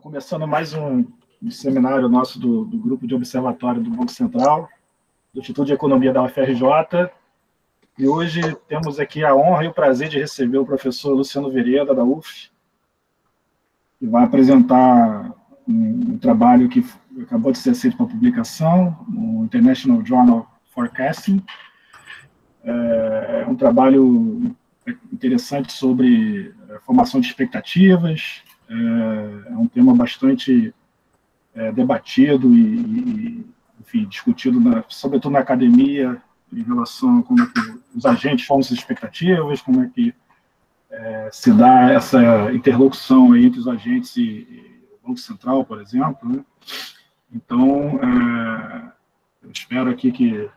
Começando mais um seminário nosso do Grupo de Observatório do Banco Central, do Instituto de Economia da UFRJ, e hoje temos aqui a honra e o prazer de receber o professor Luciano Vereda, da UF, que vai apresentar um trabalho que acabou de ser aceito para publicação, no International Journal Forecasting. É um trabalho interessante sobre formação de expectativas. É um tema bastante debatido e enfim, discutido, sobretudo na academia, em relação a como é que os agentes formam essas expectativas, como é que se dá essa interlocução aí entre os agentes e o Banco Central, por exemplo, né? Então, eu espero aqui que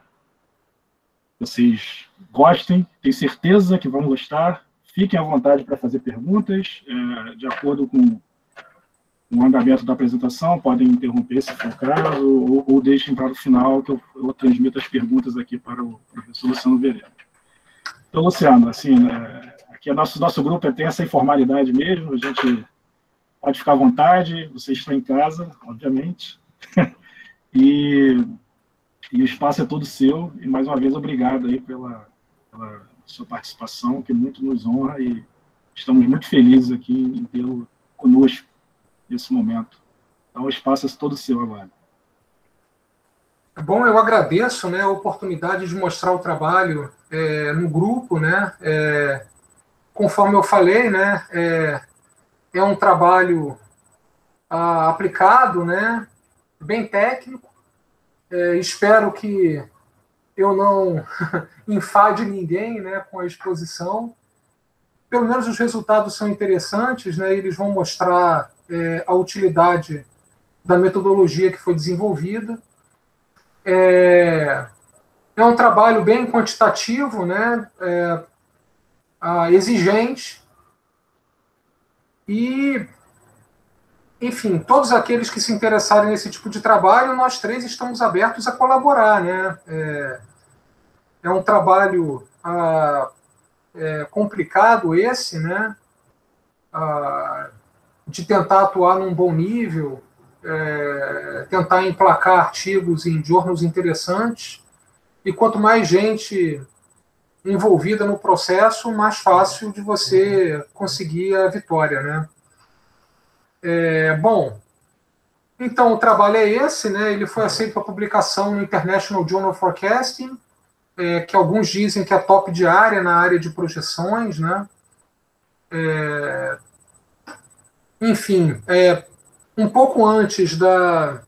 vocês gostem, tenho certeza que vão gostar. Fiquem à vontade para fazer perguntas, de acordo com o andamento da apresentação, podem interromper se for o caso, ou deixem para o final, que eu transmito as perguntas aqui para o professor Luciano Vereda. Então, Luciano, assim, aqui nosso grupo tem essa informalidade mesmo, a gente pode ficar à vontade, você está em casa, obviamente, e o espaço é todo seu, e mais uma vez, obrigado aí pela sua participação, que muito nos honra, e estamos muito felizes aqui em tê-lo conosco nesse momento. Então, o espaço é todo seu agora. Bom, eu agradeço, né, a oportunidade de mostrar o trabalho no grupo, né, conforme eu falei, né, é um trabalho aplicado, né, bem técnico. Espero que eu não enfade ninguém, né, com a exposição. Pelo menos os resultados são interessantes, né, eles vão mostrar a utilidade da metodologia que foi desenvolvida. É um trabalho bem quantitativo, né, exigente, e, enfim, todos aqueles que se interessarem nesse tipo de trabalho, nós três estamos abertos a colaborar, né. É um trabalho complicado esse, né, de tentar atuar num bom nível, tentar emplacar artigos em journals interessantes, e quanto mais gente envolvida no processo, mais fácil de você conseguir a vitória, né. Bom, então o trabalho é esse, né, ele foi aceito para publicação no International Journal Forecasting, que alguns dizem que é top de área na área de projeções, né. Enfim, um pouco antes da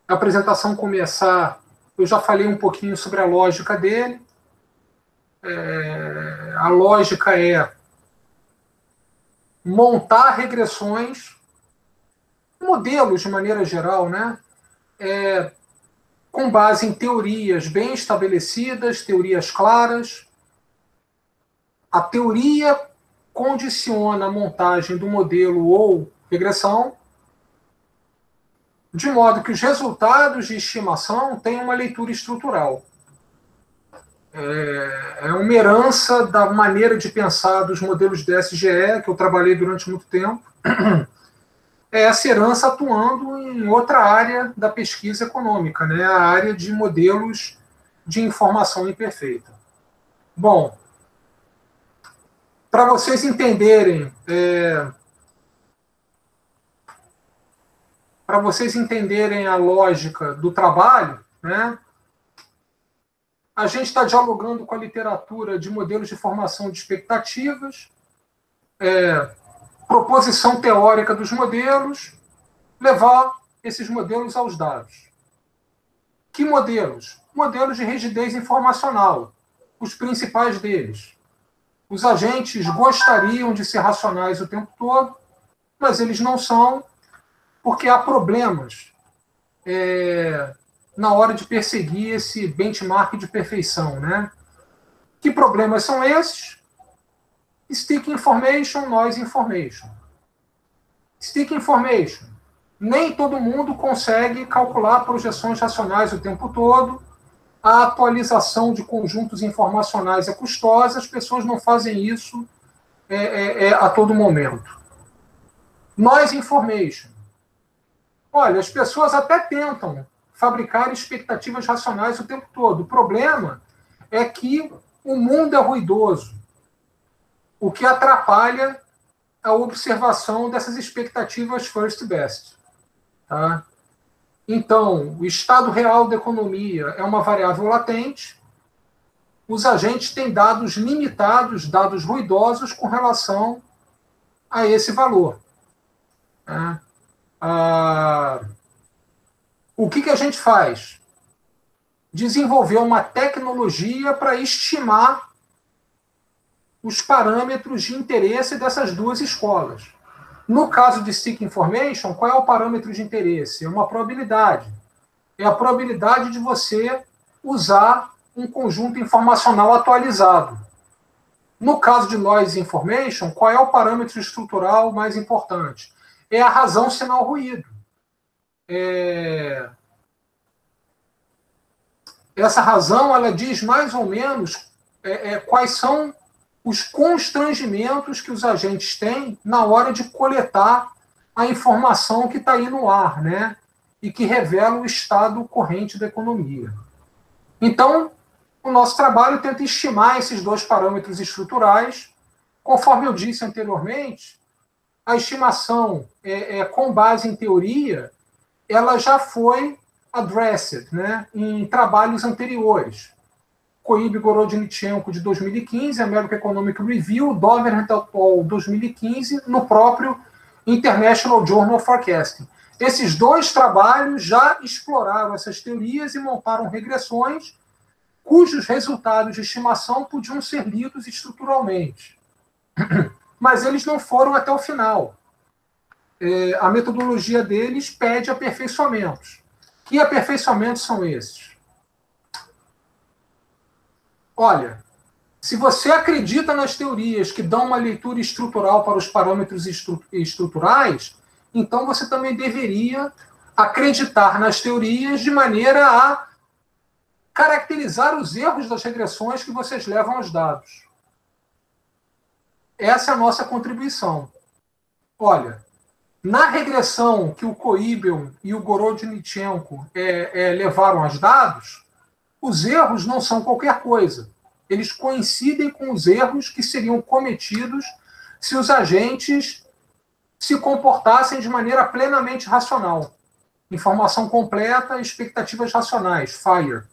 apresentação começar, eu já falei um pouquinho sobre a lógica dele. A lógica é montar regressões, modelos de maneira geral, né, com base em teorias bem estabelecidas, teorias claras. A teoria condiciona a montagem do modelo ou regressão, de modo que os resultados de estimação tenham uma leitura estrutural. É uma herança da maneira de pensar dos modelos de SGE, que eu trabalhei durante muito tempo. É essa herança atuando em outra área da pesquisa econômica, né, a área de modelos de informação imperfeita. Bom, para vocês entenderem, a lógica do trabalho, né, a gente está dialogando com a literatura de modelos de formação de expectativas, proposição teórica dos modelos, levar esses modelos aos dados. Que modelos? Modelos de rigidez informacional, os principais deles. Os agentes gostariam de ser racionais o tempo todo, mas eles não são, porque há problemas na hora de perseguir esse benchmark de perfeição, né? Que problemas são esses? Stick information, noise information. Stick information. Nem todo mundo consegue calcular projeções racionais o tempo todo. A atualização de conjuntos informacionais é custosa, as pessoas não fazem isso a todo momento. Noise information. Olha, as pessoas até tentam fabricar expectativas racionais o tempo todo. O problema é que o mundo é ruidoso, o que atrapalha a observação dessas expectativas first best. Tá? Então, o estado real da economia é uma variável latente. Os agentes têm dados limitados, dados ruidosos com relação a esse valor. Tá? O que a gente faz? Desenvolver uma tecnologia para estimar os parâmetros de interesse dessas duas escolas. No caso de Seek Information, qual é o parâmetro de interesse? É uma probabilidade. É a probabilidade de você usar um conjunto informacional atualizado. No caso de Noise Information, qual é o parâmetro estrutural mais importante? É a razão sinal-ruído. Essa razão, ela diz mais ou menos quais são os constrangimentos que os agentes têm na hora de coletar a informação que está aí no ar, né? E que revela o estado corrente da economia. Então, o nosso trabalho tenta estimar esses dois parâmetros estruturais. Conforme eu disse anteriormente, a estimação com base em teoria, ela já foi addressed, né, em trabalhos anteriores. Koibe Gorodnichenko, de 2015, American Economic Review, Dover et al., 2015, no próprio International Journal of Forecasting. Esses dois trabalhos já exploraram essas teorias e montaram regressões cujos resultados de estimação podiam ser lidos estruturalmente. Mas eles não foram até o final. A metodologia deles pede aperfeiçoamentos. Que aperfeiçoamentos são esses? Olha, se você acredita nas teorias que dão uma leitura estrutural para os parâmetros estruturais, então você também deveria acreditar nas teorias de maneira a caracterizar os erros das regressões que vocês levam aos dados. Essa é a nossa contribuição. Olha, na regressão que o Koibel e o Gorodnichenko levaram aos dados, os erros não são qualquer coisa. Eles coincidem com os erros que seriam cometidos se os agentes se comportassem de maneira plenamente racional. Informação completa, expectativas racionais, FIRE.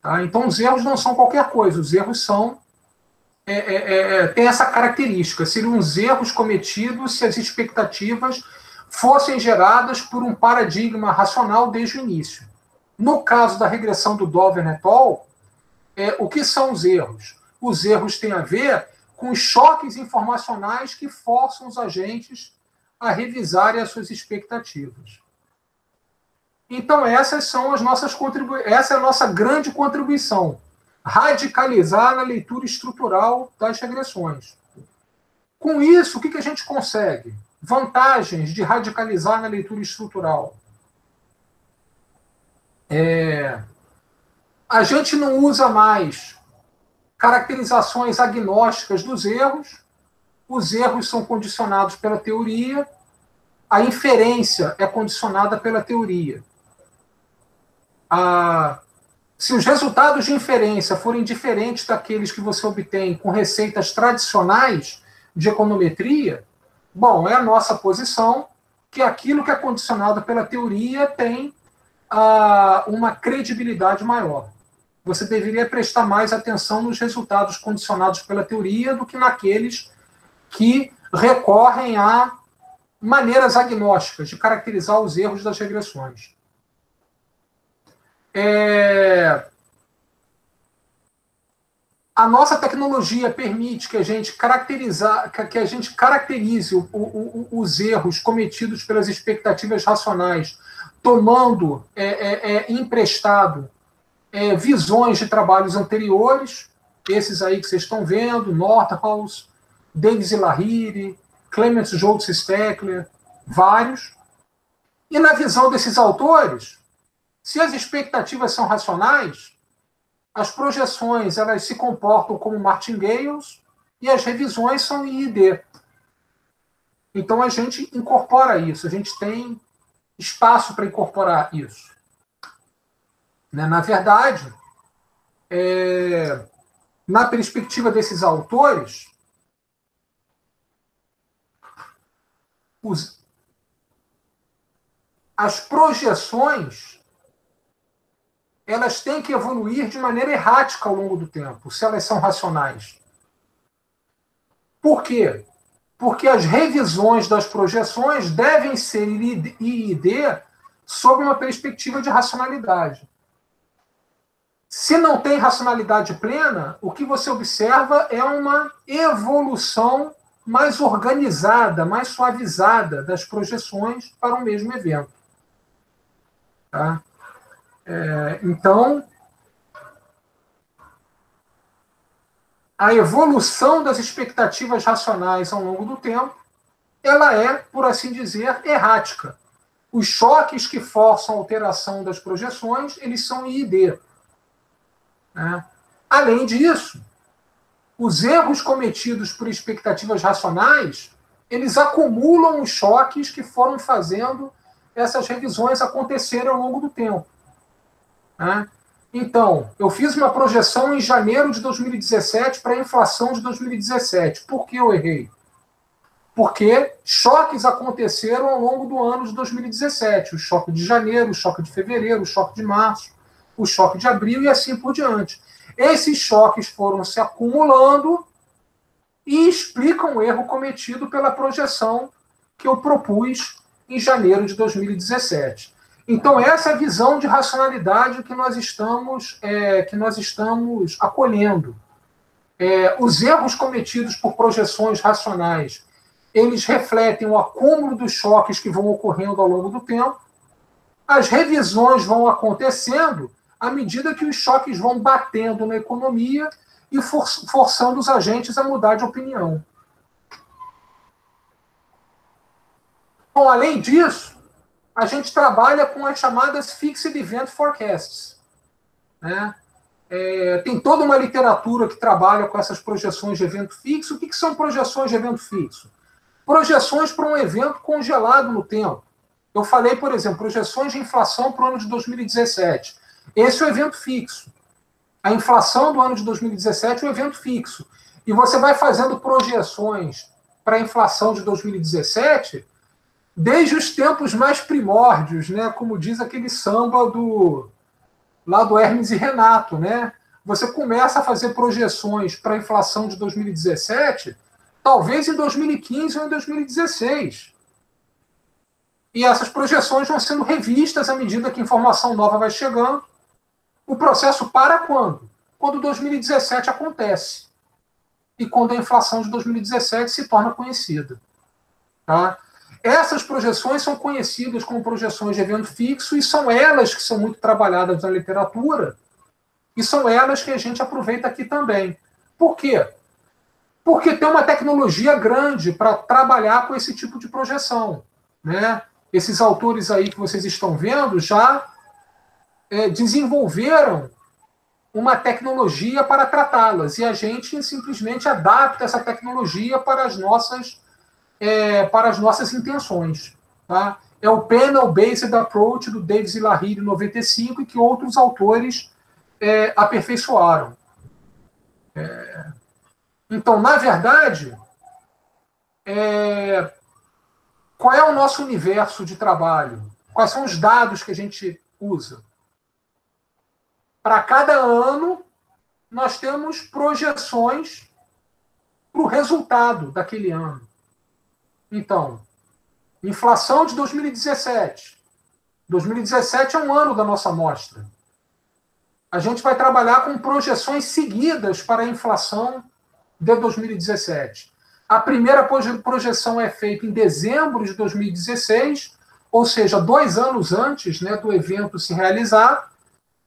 Tá? Então, os erros não são qualquer coisa. Os erros são tem essa característica. Seriam os erros cometidos se as expectativas fossem geradas por um paradigma racional desde o início. No caso da regressão do Dover et al., o que são os erros? Os erros têm a ver com os choques informacionais que forçam os agentes a revisarem as suas expectativas. Então, essas são as nossas essa é a nossa grande contribuição. Radicalizar na leitura estrutural das regressões. Com isso, o que a gente consegue? Vantagens de radicalizar na leitura estrutural. A gente não usa mais caracterizações agnósticas dos erros. Os erros são condicionados pela teoria. A inferência é condicionada pela teoria. Se os resultados de inferência forem diferentes daqueles que você obtém com receitas tradicionais de econometria, bom, é a nossa posição que aquilo que é condicionado pela teoria tem uma credibilidade maior. Você deveria prestar mais atenção nos resultados condicionados pela teoria do que naqueles que recorrem a maneiras agnósticas de caracterizar os erros das regressões. A nossa tecnologia permite que a gente caracterize os erros cometidos pelas expectativas racionais, tomando emprestado visões de trabalhos anteriores, esses aí que vocês estão vendo, Nordhaus, Davis e Lahiri, Clements Schultz-Steckler, vários. E na visão desses autores, se as expectativas são racionais, as projeções elas se comportam como martingales e as revisões são IID. Então a gente incorpora isso, a gente tem espaço para incorporar isso. Né? Na verdade, na perspectiva desses autores, as projeções elas têm que evoluir de maneira errática ao longo do tempo, se elas são racionais. Por quê? Porque as revisões das projeções devem ser I+D sob uma perspectiva de racionalidade. Se não tem racionalidade plena, o que você observa é uma evolução mais organizada, mais suavizada das projeções para o mesmo evento. Tá? Então, a evolução das expectativas racionais ao longo do tempo, ela é, por assim dizer, errática. Os choques que forçam a alteração das projeções, eles são I+D. Né? Além disso, os erros cometidos por expectativas racionais, eles acumulam os choques que foram fazendo essas revisões acontecerem ao longo do tempo. Né? Então, eu fiz uma projeção em janeiro de 2017 para a inflação de 2017. Por que eu errei? Porque choques aconteceram ao longo do ano de 2017. O choque de janeiro, o choque de fevereiro, o choque de março, o choque de abril e assim por diante. Esses choques foram se acumulando e explicam o erro cometido pela projeção que eu propus em janeiro de 2017. Então, essa é a visão de racionalidade que nós estamos acolhendo. Os erros cometidos por projeções racionais, eles refletem o acúmulo dos choques que vão ocorrendo ao longo do tempo. As revisões vão acontecendo à medida que os choques vão batendo na economia e forçando os agentes a mudar de opinião. Bom, além disso, a gente trabalha com as chamadas Fixed Event Forecasts. Né? Tem toda uma literatura que trabalha com essas projeções de evento fixo. O que são projeções de evento fixo? Projeções para um evento congelado no tempo. Eu falei, por exemplo, projeções de inflação para o ano de 2017. Esse é o evento fixo. A inflação do ano de 2017 é o evento fixo. E você vai fazendo projeções para a inflação de 2017 desde os tempos mais primórdios, né? Como diz aquele samba lá do Hermes e Renato. Né? Você começa a fazer projeções para a inflação de 2017, talvez em 2015 ou em 2016. E essas projeções vão sendo revistas à medida que a informação nova vai chegando. O processo para quando? Quando 2017 acontece. E quando a inflação de 2017 se torna conhecida. Tá? Essas projeções são conhecidas como projeções de evento fixo e são elas que são muito trabalhadas na literatura e são elas que a gente aproveita aqui também. Por quê? Porque tem uma tecnologia grande para trabalhar com esse tipo de projeção. Né? Esses autores aí que vocês estão vendo já desenvolveram uma tecnologia para tratá-las e a gente simplesmente adapta essa tecnologia para as nossas intenções. Tá? É o Panel-Based Approach do Davis e Lahire em 95 e que outros autores aperfeiçoaram. Então, na verdade, qual é o nosso universo de trabalho? Quais são os dados que a gente usa? Para cada ano, nós temos projeções para o resultado daquele ano. Então, inflação de 2017. 2017 é um ano da nossa amostra. A gente vai trabalhar com projeções seguidas para a inflação de 2017. A primeira projeção é feita em dezembro de 2016, ou seja, 2 anos antes, né, do evento se realizar.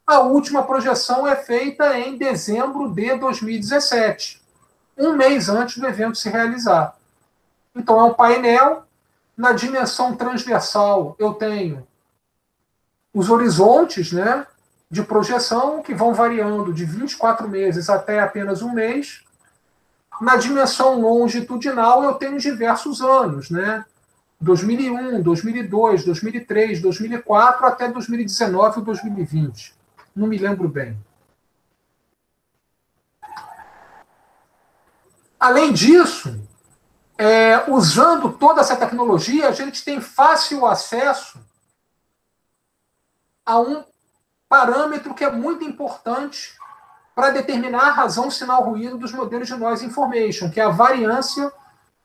A última projeção é feita em dezembro de 2017, 1 mês antes do evento se realizar. Então, é um painel. Na dimensão transversal, eu tenho os horizontes, né, de projeção, que vão variando de 24 meses até apenas 1 mês. Na dimensão longitudinal, eu tenho diversos anos, né, 2001, 2002, 2003, 2004, até 2019 ou 2020. Não me lembro bem. Além disso, usando toda essa tecnologia, a gente tem fácil acesso a um parâmetro que é muito importante para determinar a razão sinal-ruído dos modelos de noise information, que é a variância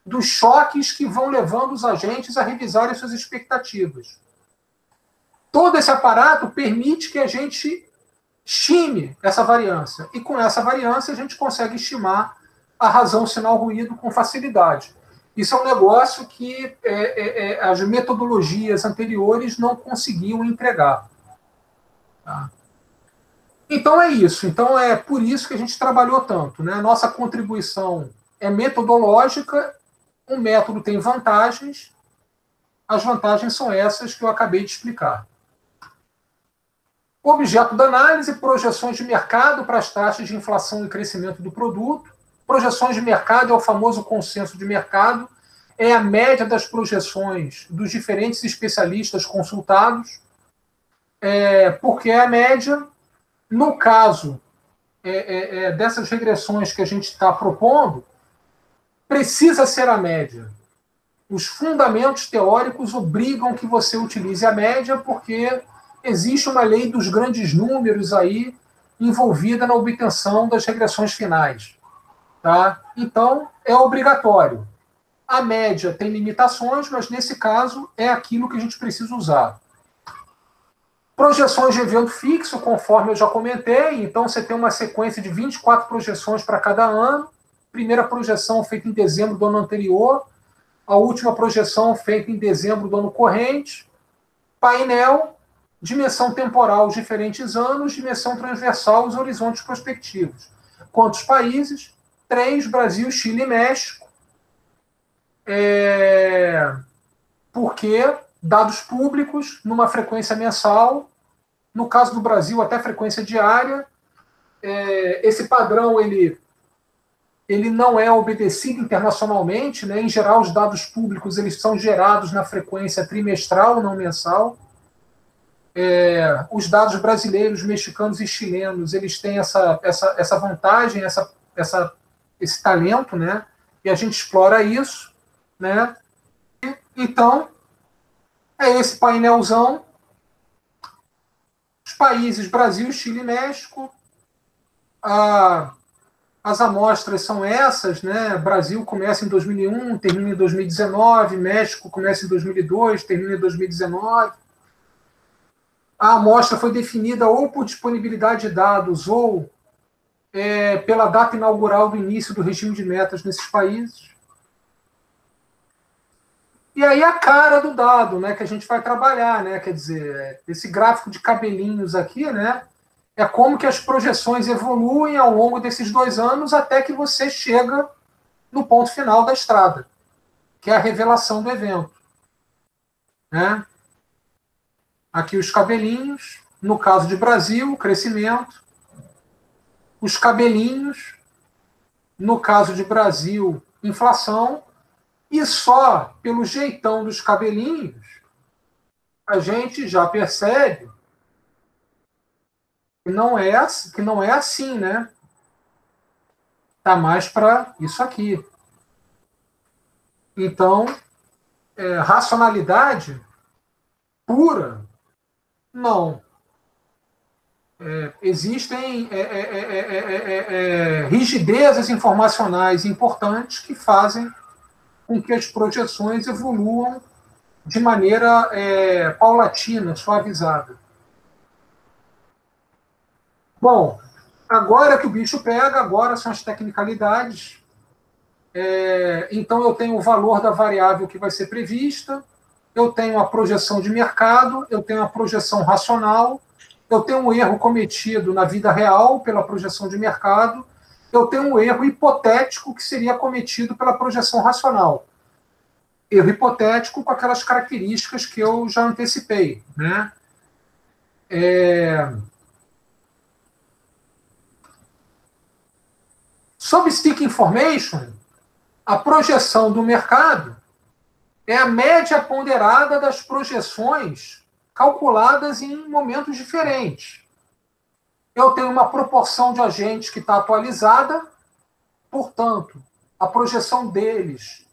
dos choques que vão levando os agentes a revisarem suas expectativas. Todo esse aparato permite que a gente estime essa variância, e com essa variância a gente consegue estimar a razão sinal-ruído com facilidade. Isso é um negócio que as metodologias anteriores não conseguiam entregar. Tá? Então é isso. Então é por isso que a gente trabalhou tanto, né? Nossa contribuição é metodológica, o método tem vantagens, as vantagens são essas que eu acabei de explicar. Objeto da análise, projeções de mercado para as taxas de inflação e crescimento do produto. Projeções de mercado é o famoso consenso de mercado, é a média das projeções dos diferentes especialistas consultados, porque é a média. No caso dessas regressões que a gente está propondo, precisa ser a média. Os fundamentos teóricos obrigam que você utilize a média, porque existe uma lei dos grandes números aí envolvida na obtenção das regressões finais. Tá? Então, é obrigatório. A média tem limitações, mas nesse caso é aquilo que a gente precisa usar. Projeções de evento fixo, conforme eu já comentei. Então, você tem uma sequência de 24 projeções para cada ano. Primeira projeção feita em dezembro do ano anterior. A última projeção feita em dezembro do ano corrente. Painel, dimensão temporal, os diferentes anos. Dimensão transversal, os horizontes prospectivos. Quantos países? 3, Brasil, Chile e México. Porque dados públicos, numa frequência mensal, no caso do Brasil, até frequência diária. Esse padrão ele não é obedecido internacionalmente, né? Em geral, os dados públicos eles são gerados na frequência trimestral, não mensal. Os dados brasileiros, mexicanos e chilenos, eles têm essa vantagem, esse talento, né? E a gente explora isso, né? Então, é esse painelzão. Os países Brasil, Chile e México. As amostras são essas, né? Brasil começa em 2001, termina em 2019. México começa em 2002, termina em 2019. A amostra foi definida ou por disponibilidade de dados ou pela data inaugural do início do regime de metas nesses países. E aí a cara do dado, né, que a gente vai trabalhar, né, quer dizer, esse gráfico de cabelinhos aqui, né, é como que as projeções evoluem ao longo desses 2 anos até que você chega no ponto final da estrada, que é a revelação do evento. Né? Aqui os cabelinhos, no caso de Brasil, crescimento. Os cabelinhos, no caso de Brasil, inflação. E só pelo jeitão dos cabelinhos, a gente já percebe que não é assim, né? Tá mais para isso aqui. Então, racionalidade pura, não. Existem rigidezas informacionais importantes que fazem com que as projeções evoluam de maneira paulatina, suavizada. Bom, agora que o bicho pega, agora são as tecnicalidades. Então, eu tenho o valor da variável que vai ser prevista, eu tenho a projeção de mercado, eu tenho a projeção racional, eu tenho um erro cometido na vida real pela projeção de mercado, eu tenho um erro hipotético que seria cometido pela projeção racional. Erro hipotético com aquelas características que eu já antecipei. Né? Sob stick information, a projeção do mercado é a média ponderada das projeções calculadas em momentos diferentes. Eu tenho uma proporção de agentes que está atualizada, portanto, a projeção deles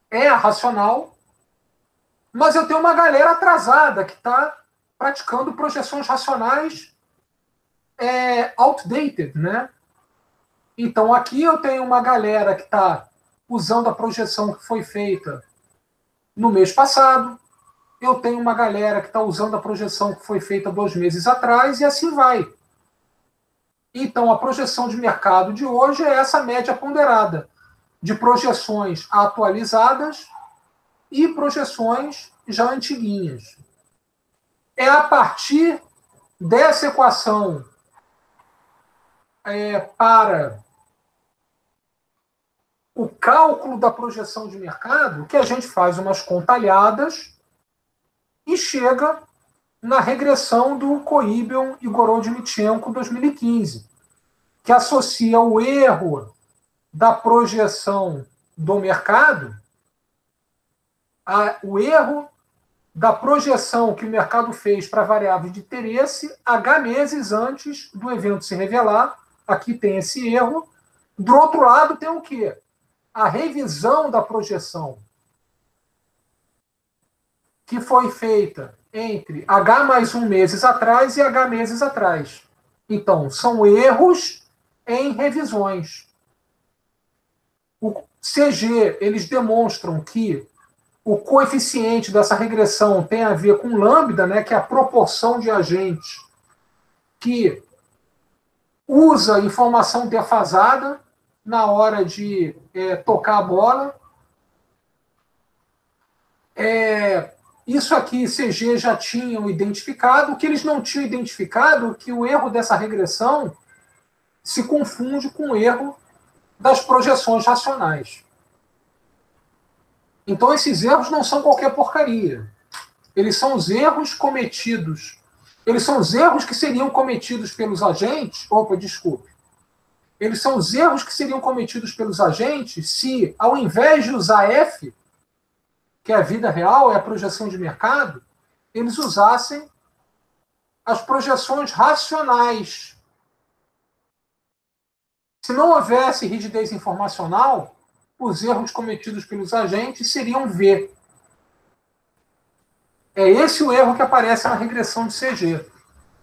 é a racional, mas eu tenho uma galera atrasada que está praticando projeções racionais outdated, né? Então, aqui eu tenho uma galera que está usando a projeção que foi feita no mês passado, eu tenho uma galera que está usando a projeção que foi feita 2 meses atrás, e assim vai. Então, a projeção de mercado de hoje é essa média ponderada de projeções atualizadas e projeções já antiguinhas. É a partir dessa equação para o cálculo da projeção de mercado que a gente faz umas contalhadas e chega na regressão do Koibion e Gorodnitchenko 2015, que associa o erro da projeção do mercado o erro da projeção que o mercado fez para a variável de interesse H meses antes do evento se revelar. Aqui tem esse erro. Do outro lado tem o quê? A revisão da projeção que foi feita entre H mais 1 meses atrás e H meses atrás. Então, são erros em revisões. O CG, eles demonstram que o coeficiente dessa regressão tem a ver com lambda, né, que é a proporção de agentes que usa informação defasada na hora de tocar a bola. Isso aqui CG já tinham identificado. O que eles não tinham identificado é que o erro dessa regressão se confunde com o erro das projeções racionais. Então, esses erros não são qualquer porcaria. Eles são os erros cometidos. Eles são os erros que seriam cometidos pelos agentes. Eles são os erros que seriam cometidos pelos agentes se, ao invés de usar F, que é a vida real, é a projeção de mercado, eles usassem as projeções racionais. Se não houvesse rigidez informacional, os erros cometidos pelos agentes seriam V. É esse o erro que aparece na regressão de CG.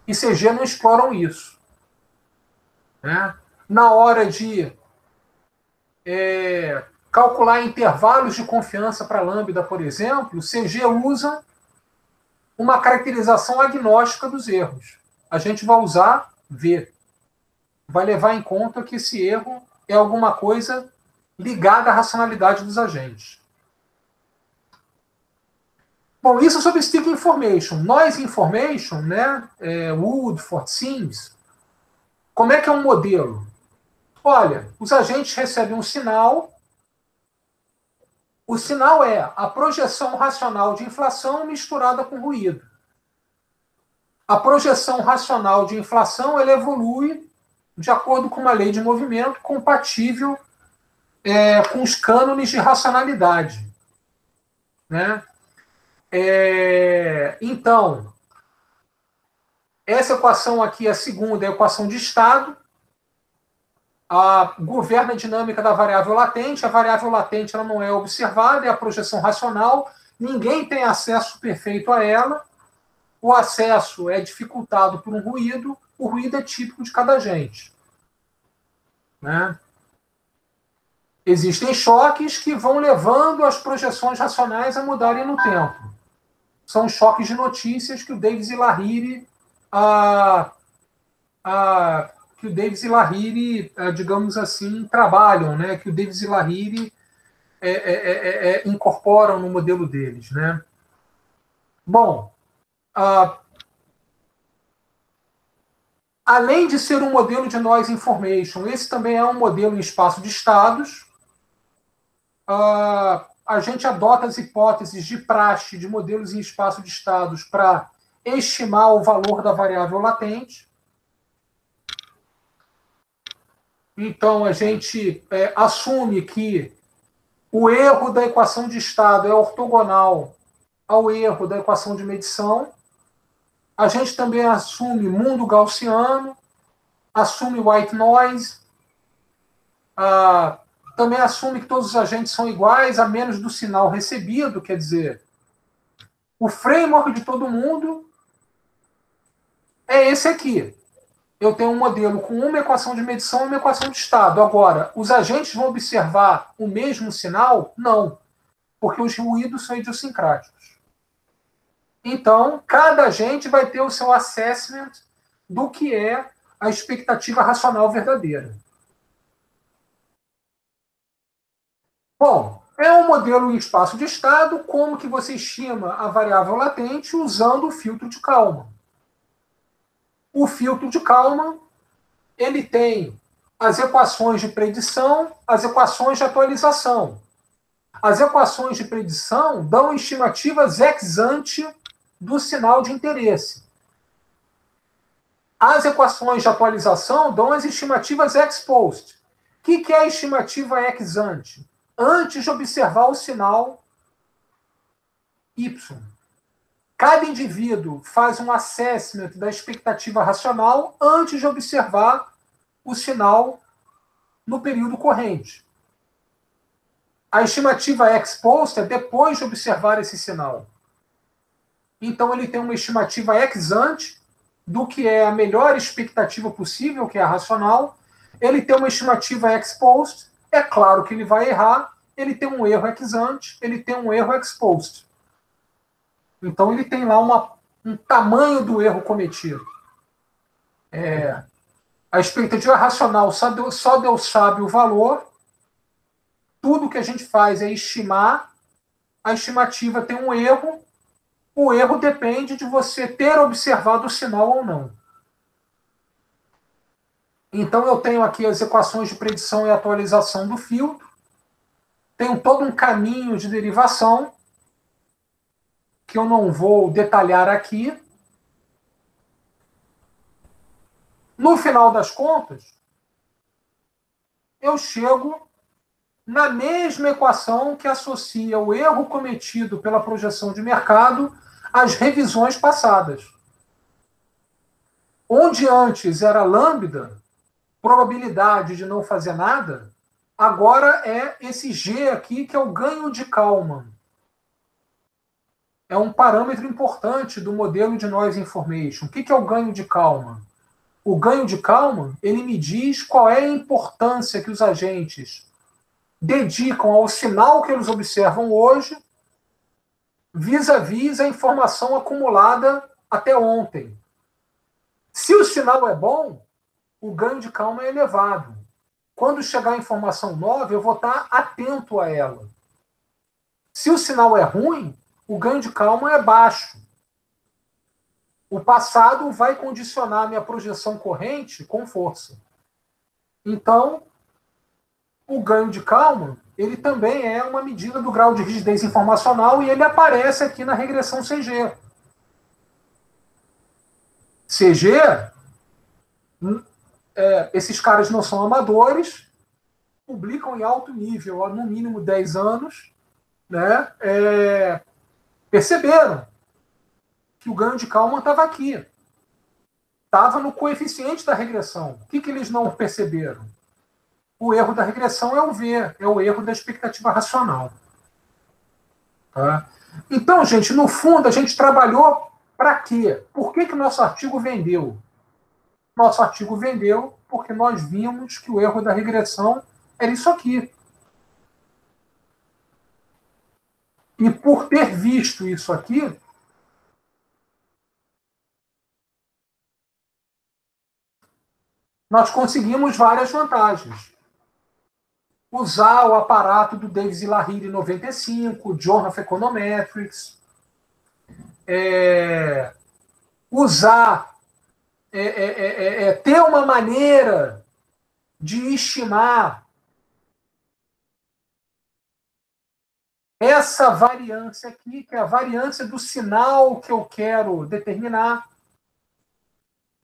E CG não exploram isso. Né? Na hora de calcular intervalos de confiança para lambda, por exemplo, o CG usa uma caracterização agnóstica dos erros. A gente vai usar V. Vai levar em conta que esse erro é alguma coisa ligada à racionalidade dos agentes. Bom, isso sobre Stick Information. Noise Information, né? Woodford, Sims. Como é que é um modelo? Olha, os agentes recebem um sinal. O sinal é a projeção racional de inflação misturada com ruído. A projeção racional de inflação ela evolui de acordo com uma lei de movimento compatível com os cânones de racionalidade. Né? Então, essa equação aqui, a segunda, é a equação de estado. Governa a dinâmica da variável latente. A variável latente ela não é observada, é a projeção racional. Ninguém tem acesso perfeito a ela. O acesso é dificultado por um ruído. O ruído é típico de cada agente. Né? Existem choques que vão levando as projeções racionais a mudarem no tempo. São choques de notícias que o Davis e Lahiri digamos assim, trabalham, né? Que o Davis e Lahiri incorporam no modelo deles. Né? Bom, além de ser um modelo de noise information, esse também é um modelo em espaço de estados. A gente adota as hipóteses de praxe de modelos em espaço de estados para estimar o valor da variável latente. Então, a gente assume que O erro da equação de estado é ortogonal ao erro da equação de medição. A gente também assume mundo gaussiano, assume white noise, também assume que todos os agentes são iguais, a menos do sinal recebido, quer dizer, o framework de todo mundo é esse aqui. Eu tenho um modelo com uma equação de medição e uma equação de estado. Agora, os agentes vão observar o mesmo sinal? Não, porque os ruídos são idiosincráticos. Então, cada agente vai ter o seu assessment do que é a expectativa racional verdadeira. Bom, é um modelo em espaço de estado, como que você estima a variável latente usando o filtro de Kalman. O filtro de Kalman, ele tem as equações de predição, as equações de atualização. As equações de predição dão estimativas ex ante do sinal de interesse. As equações de atualização dão as estimativas ex post. O que é a estimativa ex ante? Antes de observar o sinal Y. Cada indivíduo faz um assessment da expectativa racional antes de observar o sinal no período corrente. A estimativa ex post é depois de observar esse sinal. Então, ele tem uma estimativa ex ante do que é a melhor expectativa possível, que é a racional. Ele tem uma estimativa ex post, é claro que ele vai errar. Ele tem um erro ex ante, ele tem um erro ex post. Então, ele tem lá um tamanho do erro cometido. A expectativa racional, só Deus sabe o valor. Tudo que a gente faz é estimar. A estimativa tem um erro. O erro depende de você ter observado o sinal ou não. Então, eu tenho aqui as equações de predição e atualização do filtro. Tenho todo um caminho de derivação, que eu não vou detalhar aqui. No final das contas, eu chego na mesma equação que associa o erro cometido pela projeção de mercado às revisões passadas. Onde antes era lambda, probabilidade de não fazer nada, agora é esse G aqui, que é o ganho de Kalman. É um parâmetro importante do modelo de noise information. O que é o ganho de Kalman? O ganho de Kalman, ele me diz qual é a importância que os agentes dedicam ao sinal que eles observam hoje, vis-à-vis a informação acumulada até ontem. Se o sinal é bom, o ganho de Kalman é elevado. Quando chegar a informação nova, eu vou estar atento a ela. Se o sinal é ruim, o ganho de Kalman é baixo. O passado vai condicionar a minha projeção corrente com força. Então, o ganho de Kalman, ele também é uma medida do grau de rigidez informacional e ele aparece aqui na regressão CG. CG, esses caras não são amadores, publicam em alto nível há no mínimo 10 anos, né? Perceberam que o ganho de Kalman estava aqui. Estava no coeficiente da regressão. O que eles não perceberam? O erro da regressão é o V, é o erro da expectativa racional. Tá? Então, gente, no fundo, a gente trabalhou para quê? Por que o nosso artigo vendeu? Nosso artigo vendeu porque nós vimos que o erro da regressão era isso aqui. E por ter visto isso aqui, nós conseguimos várias vantagens. Usar o aparato do Davis e Lahiri em 95, Journal of Econometrics, usar, ter uma maneira de estimar essa variância aqui, que é a variância do sinal que eu quero determinar.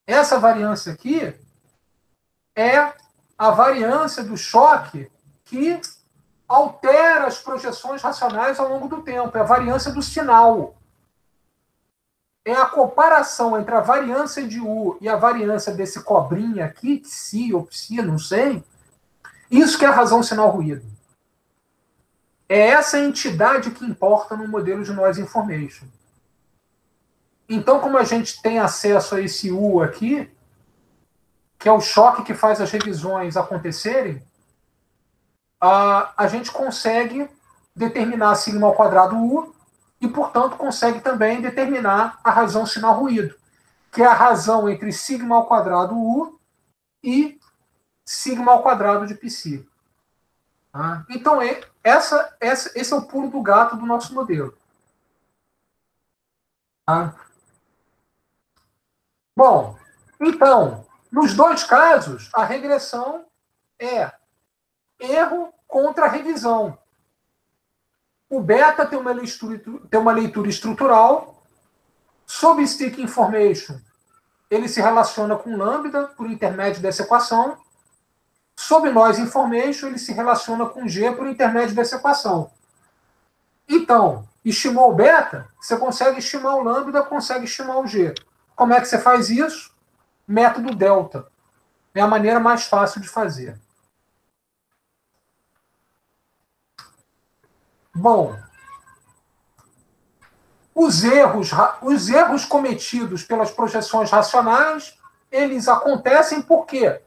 Essa variância aqui é a variância do choque que altera as projeções racionais ao longo do tempo. É a variância do sinal. É a comparação entre a variância de U e a variância desse cobrinha aqui, psi ou psi, não sei. Isso que é a razão sinal-ruído. É essa entidade que importa no modelo de noise information. Então, como a gente tem acesso a esse U aqui, que é o choque que faz as revisões acontecerem, a gente consegue determinar sigma ao quadrado U e, portanto, consegue também determinar a razão sinal-ruído, que é a razão entre sigma ao quadrado U e sigma ao quadrado de π. Então, esse é o pulo do gato do nosso modelo. Bom, então, nos dois casos, a regressão é erro contra revisão. O beta tem uma leitura estrutural. Sob stick information, ele se relaciona com lambda por intermédio dessa equação. Sob noise information, ele se relaciona com G por intermédio dessa equação. Então, estimou o beta, você consegue estimar o lambda, consegue estimar o G. Como é que você faz isso? Método delta. É a maneira mais fácil de fazer. Bom, os erros cometidos pelas projeções racionais, eles acontecem por quê?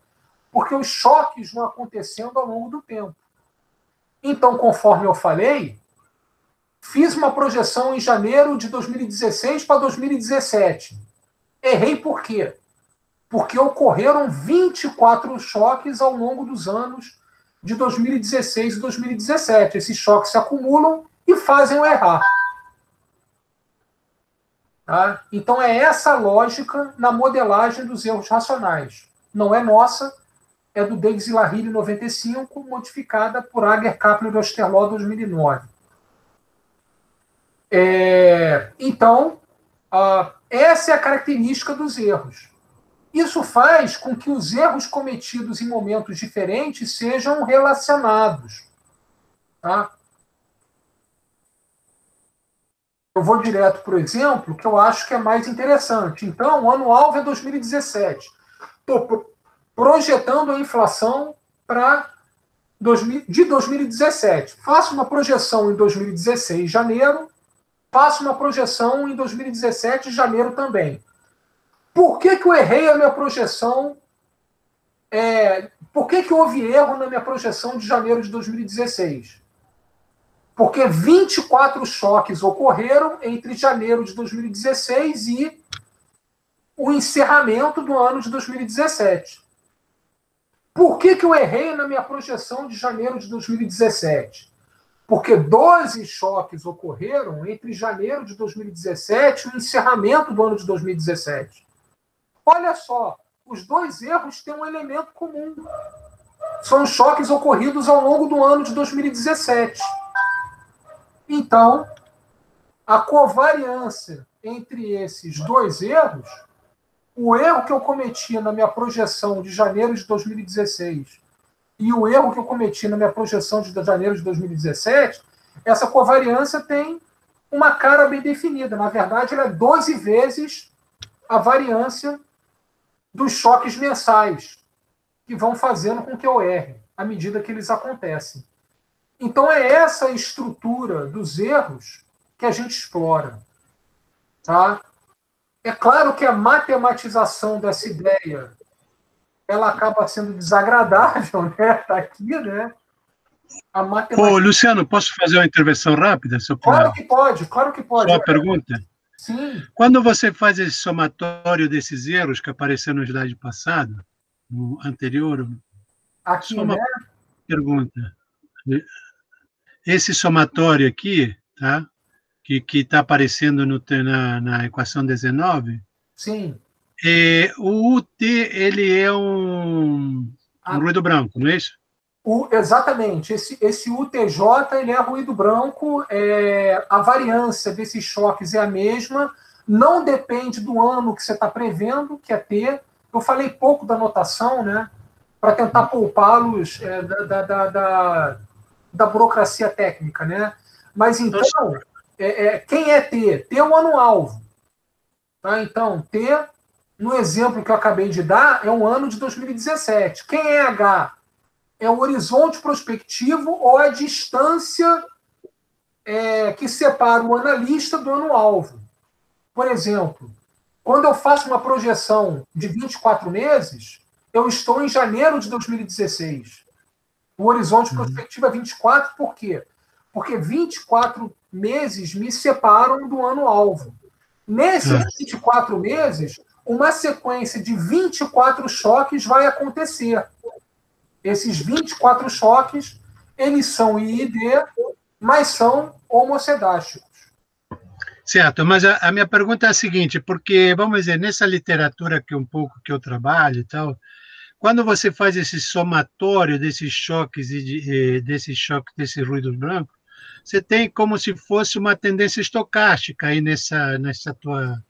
Porque os choques vão acontecendo ao longo do tempo. Então, conforme eu falei, fiz uma projeção em janeiro de 2016 para 2017. Errei por quê? Porque ocorreram 24 choques ao longo dos anos de 2016 e 2017. Esses choques se acumulam e fazem eu errar. Tá? Então, é essa a lógica na modelagem dos erros racionais. Não é nossa, é do Davis e Lahiri 95, modificada por Ager, Kapler e Osterloh 2009. Então, essa é a característica dos erros. Isso faz com que os erros cometidos em momentos diferentes sejam relacionados. Tá? Eu vou direto para o exemplo, que eu acho que é mais interessante. Então, o ano-alvo é 2017. Estou projetando a inflação de 2017. Faço uma projeção em 2016, janeiro. Faço uma projeção em 2017, janeiro também. Por que eu errei a minha projeção? Por que houve erro na minha projeção de janeiro de 2016? Porque 24 choques ocorreram entre janeiro de 2016 e o encerramento do ano de 2017. Por que eu errei na minha projeção de janeiro de 2017? Porque 12 choques ocorreram entre janeiro de 2017 e o encerramento do ano de 2017. Olha só, os dois erros têm um elemento comum. São choques ocorridos ao longo do ano de 2017. Então, a covariância entre esses dois erros, o erro que eu cometi na minha projeção de janeiro de 2016 e o erro que eu cometi na minha projeção de janeiro de 2017, essa covariância tem uma cara bem definida. Na verdade, ela é 12 vezes a variância dos choques mensais que vão fazendo com que eu erre à medida que eles acontecem. Então, é essa estrutura dos erros que a gente explora. Tá? É claro que a matematização dessa ideia ela acaba sendo desagradável, né? Tá aqui, né? Ô, Luciano, posso fazer uma intervenção rápida? Claro que pode, claro que pode. Só uma pergunta? Sim. Quando você faz esse somatório desses erros que apareceram no slide passado, no anterior, aqui, só uma né? pergunta. Esse somatório aqui, tá? Que está aparecendo na equação 19, sim. O UT ele é um ruído branco, não é isso? Exatamente. Esse UTJ ele é ruído branco. A variância desses choques é a mesma. Não depende do ano que você está prevendo, que é T. Eu falei pouco da notação, né? Para tentar poupá-los da burocracia técnica, né? Mas então, quem é T? T é o ano-alvo. Tá? Então, T, no exemplo que eu acabei de dar, é um ano de 2017. Quem é H? É o horizonte prospectivo ou a distância que separa o analista do ano-alvo. Por exemplo, quando eu faço uma projeção de 24 meses, eu estou em janeiro de 2016. O horizonte prospectivo é 24, por quê? Porque 24 meses me separam do ano-alvo. Nesses 24 meses, uma sequência de 24 choques vai acontecer. Esses 24 choques, eles são IID, mas são homocedásticos. Certo, mas a minha pergunta é a seguinte, porque, vamos dizer, nessa literatura que um pouco que eu trabalho e tal, quando você faz esse somatório desses choques desses ruídos brancos, você tem como se fosse uma tendência estocástica aí nessa tua,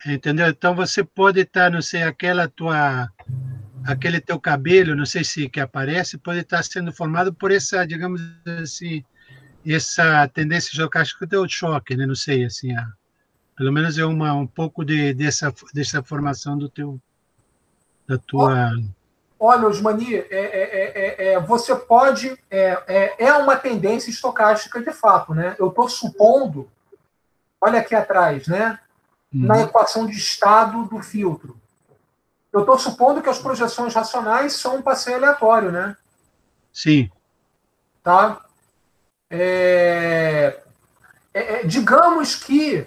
entendeu? Então você pode estar, não sei, aquele teu cabelo, não sei se que aparece, pode estar sendo formado por essa, digamos assim, essa tendência estocástica do choque, né? Não sei, assim, pelo menos é um pouco dessa formação da tua... Olha, Osmani, você pode... É uma tendência estocástica de fato, né? Eu estou supondo, olha aqui atrás, né? Na equação de estado do filtro. Eu estou supondo que as projeções racionais são um passeio aleatório, né? Sim. Tá? Digamos que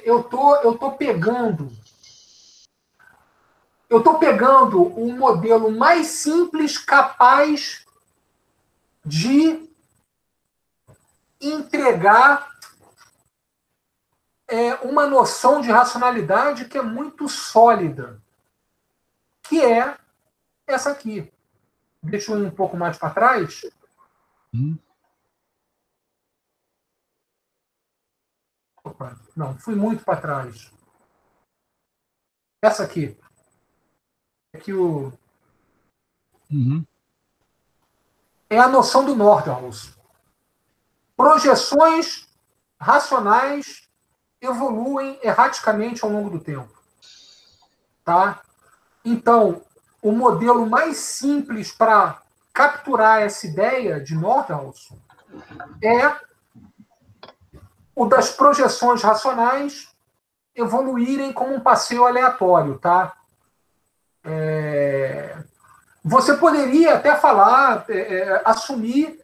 eu tô pegando um modelo mais simples capaz de entregar uma noção de racionalidade que é muito sólida, que é essa aqui. Deixa eu ir um pouco mais para trás. Opa, não, fui muito para trás. Essa aqui. Aqui é a noção do Nordhaus. Projeções racionais evoluem erraticamente ao longo do tempo. Tá? Então, o modelo mais simples para capturar essa ideia de Nordhaus é o das projeções racionais evoluírem como um passeio aleatório. Tá? Você poderia até falar, assumir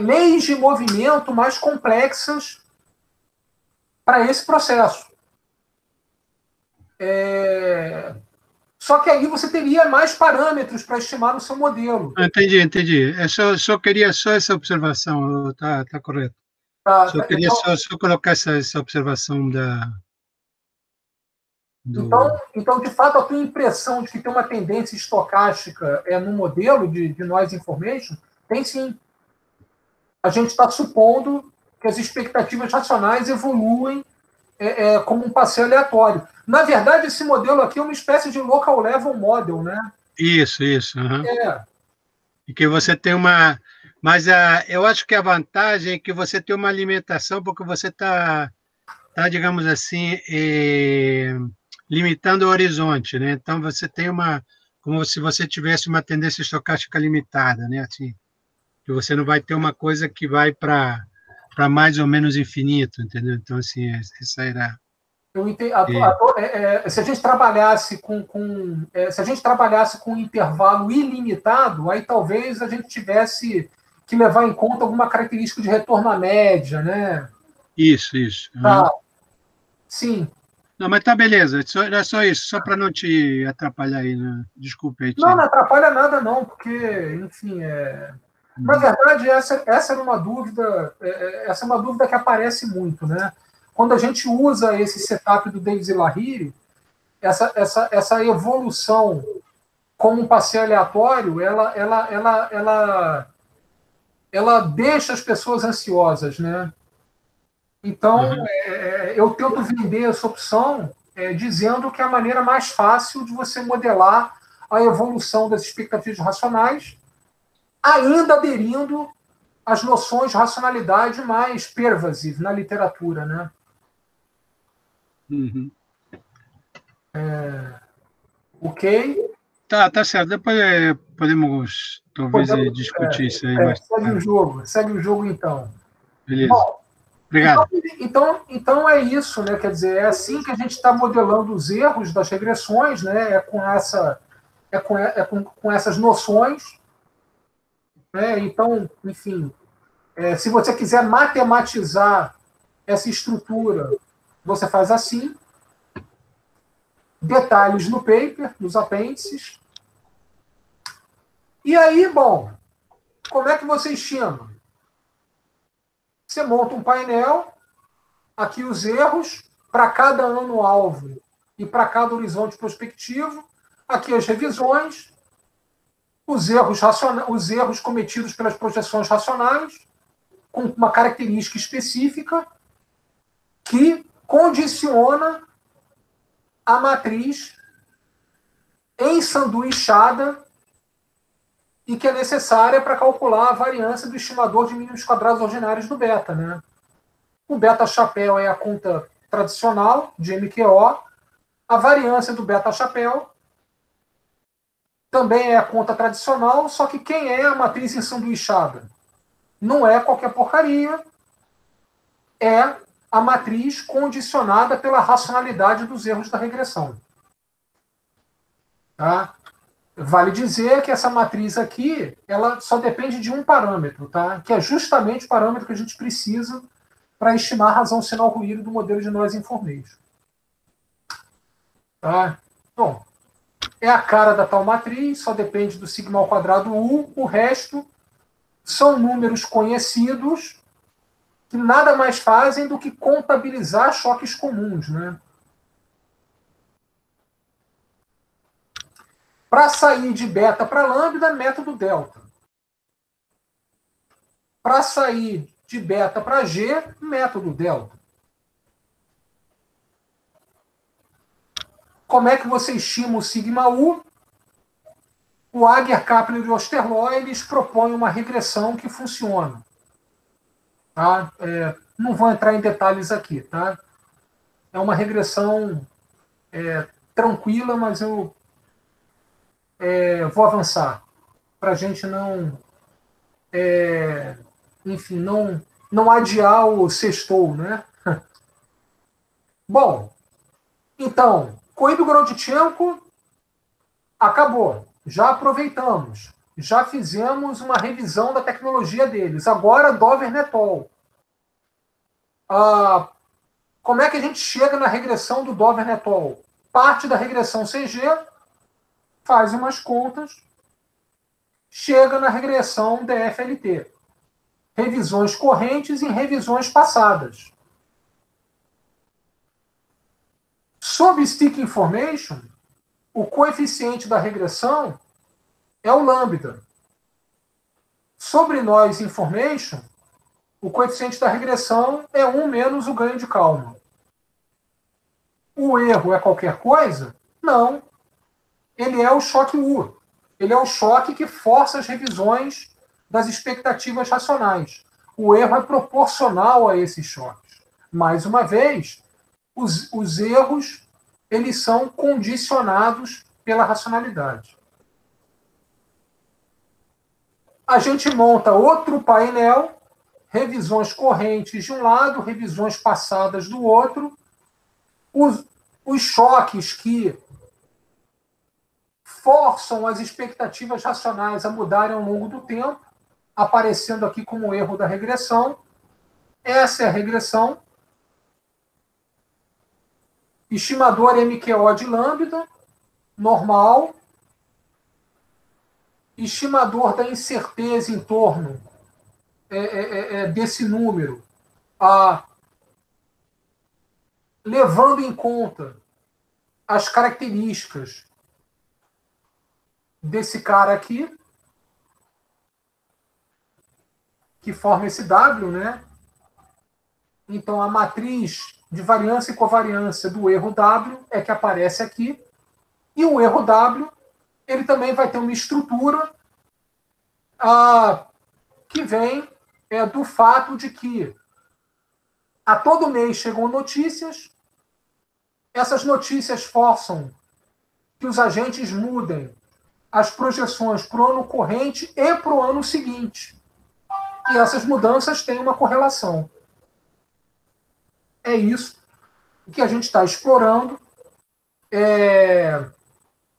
leis de movimento mais complexas para esse processo. Só que aí você teria mais parâmetros para estimar o seu modelo. Entendi. Só queria essa observação, tá correto. Só queria só colocar essa observação Então, de fato, a tua impressão de que tem uma tendência estocástica no modelo de noise information, tem sim. A gente está supondo que as expectativas racionais evoluem como um passeio aleatório. Na verdade, esse modelo aqui é uma espécie de local level model, né? Isso. E que você tem uma... Mas eu acho que a vantagem é que você tem uma alimentação, porque você está, digamos assim, limitando o horizonte, né? Então, você tem como se você tivesse uma tendência estocástica limitada, né? Assim, que você não vai ter uma coisa que vai para mais ou menos infinito, entendeu? Então, assim, essa era... Se a gente trabalhasse se a gente trabalhasse com um intervalo ilimitado, aí talvez a gente tivesse que levar em conta alguma característica de retorno à média, né? Isso. Tá. Sim. Não, mas tá beleza, era só isso, só para não te atrapalhar aí, né? Desculpa aí. Não atrapalha nada não, porque, enfim, na verdade, essa era uma dúvida, essa é uma dúvida que aparece muito, né? Quando a gente usa esse setup do Davis e Lahiri, essa evolução como um passeio aleatório, ela deixa as pessoas ansiosas, né? Então, eu tento vender essa opção dizendo que é a maneira mais fácil de você modelar a evolução das expectativas racionais ainda aderindo às noções de racionalidade mais pervasive na literatura, né? Uhum. Ok? Tá certo. Depois podemos, talvez, discutir isso aí mais tarde. Segue o jogo então. Beleza. Bom, Obrigado. então é isso, né? Quer dizer, é assim que a gente está modelando os erros das regressões, né? Com essas noções, né? Então, enfim, se você quiser matematizar essa estrutura, você faz assim. Detalhes no paper, nos apêndices. E aí, bom, como é que você estima? Você monta um painel, aqui os erros, para cada ano-alvo e para cada horizonte prospectivo, aqui as revisões, os erros cometidos pelas projeções racionais, com uma característica específica que condiciona a matriz ensanduichada e que é necessária para calcular a variância do estimador de mínimos quadrados ordinários do beta, né? O beta-chapéu é a conta tradicional de MQO, a variância do beta-chapéu também é a conta tradicional, só que quem é a matriz ensanduichada? Não é qualquer porcaria, é a matriz condicionada pela racionalidade dos erros da regressão. Tá? Vale dizer que essa matriz aqui, ela só depende de um parâmetro, tá? Que é justamente o parâmetro que a gente precisa para estimar a razão sinal ruído do modelo de noise information. Tá? Bom, é a cara da tal matriz, só depende do sigma ao quadrado U, o resto são números conhecidos que nada mais fazem do que contabilizar choques comuns, né? Para sair de beta para lambda, método delta. Para sair de beta para G, método delta. Como é que você estima o sigma U? O Ager, Kaplan e o Osterloh, eles propõem uma regressão que funciona. Tá? Não vou entrar em detalhes aqui. Tá? É uma regressão tranquila, mas eu vou avançar para a gente não, enfim, não adiar o sextou, né? Bom, então, Koib-Grodichenko acabou. Já aproveitamos. Já fizemos uma revisão da tecnologia deles. Agora, Dover-Netol. Como é que a gente chega na regressão do Dover-Netol? Parte da regressão CG, faz umas contas, chega na regressão DFLT. Revisões correntes em revisões passadas. Sob Stick Information, o coeficiente da regressão é o lambda. Sobre Noise Information, o coeficiente da regressão é 1 menos o ganho de calma. O erro é qualquer coisa? Não. Ele é o choque U. Ele é o choque que força as revisões das expectativas racionais. O erro é proporcional a esses choques. Mais uma vez, os erros eles são condicionados pela racionalidade. A gente monta outro painel, revisões correntes de um lado, revisões passadas do outro, os choques que forçam as expectativas racionais a mudarem ao longo do tempo, aparecendo aqui como erro da regressão. Essa é a regressão. Estimador MQO de lambda, normal. Estimador da incerteza em torno desse número, levando em conta as características desse cara aqui, que forma esse W, né? Então, a matriz de variância e covariância do erro W é que aparece aqui. E o erro W, ele também vai ter uma estrutura que vem do fato de que a todo mês chegam notícias, essas notícias forçam que os agentes mudem as projeções para o ano corrente e para o ano seguinte. E essas mudanças têm uma correlação. É isso que a gente está explorando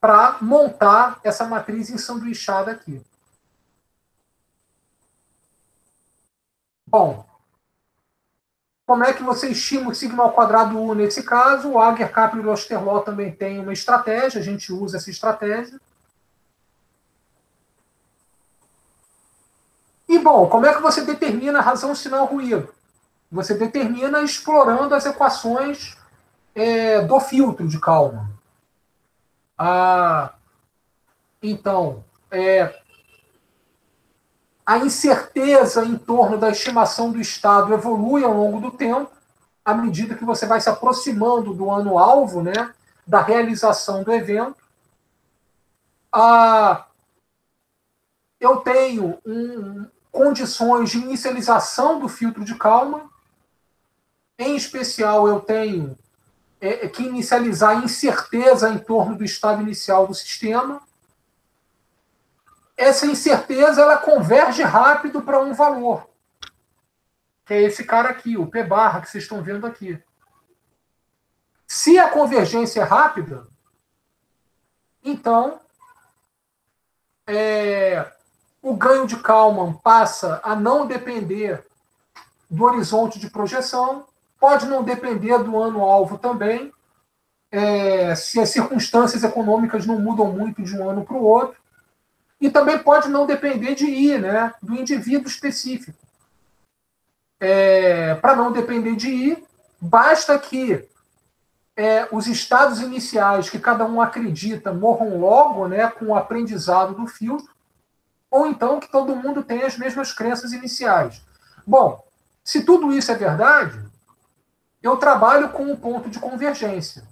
para montar essa matriz ensanduichada aqui. Bom, como é que você estima o sigma ao quadrado U nesse caso? O Ager, Capri e Osterloh também tem uma estratégia, a gente usa essa estratégia. E, bom, como é que você determina a razão sinal-ruído? Você determina explorando as equações do filtro de Kalman. Então, a incerteza em torno da estimação do estado evolui ao longo do tempo, à medida que você vai se aproximando do ano-alvo, né, da realização do evento. Eu tenho condições de inicialização do filtro de Kalman. Em especial, eu tenho que inicializar a incerteza em torno do estado inicial do sistema. Essa incerteza ela converge rápido para um valor, que é esse cara aqui, o P barra, que vocês estão vendo aqui. Se a convergência é rápida, então o ganho de Kalman passa a não depender do horizonte de projeção, pode não depender do ano-alvo também, se as circunstâncias econômicas não mudam muito de um ano para o outro, e também pode não depender de I, né, do indivíduo específico. Para não depender de I, basta que os estados iniciais que cada um acredita morram logo, né, com o aprendizado do filtro, ou então que todo mundo tenha as mesmas crenças iniciais. Bom, se tudo isso é verdade, eu trabalho com um ponto de convergência.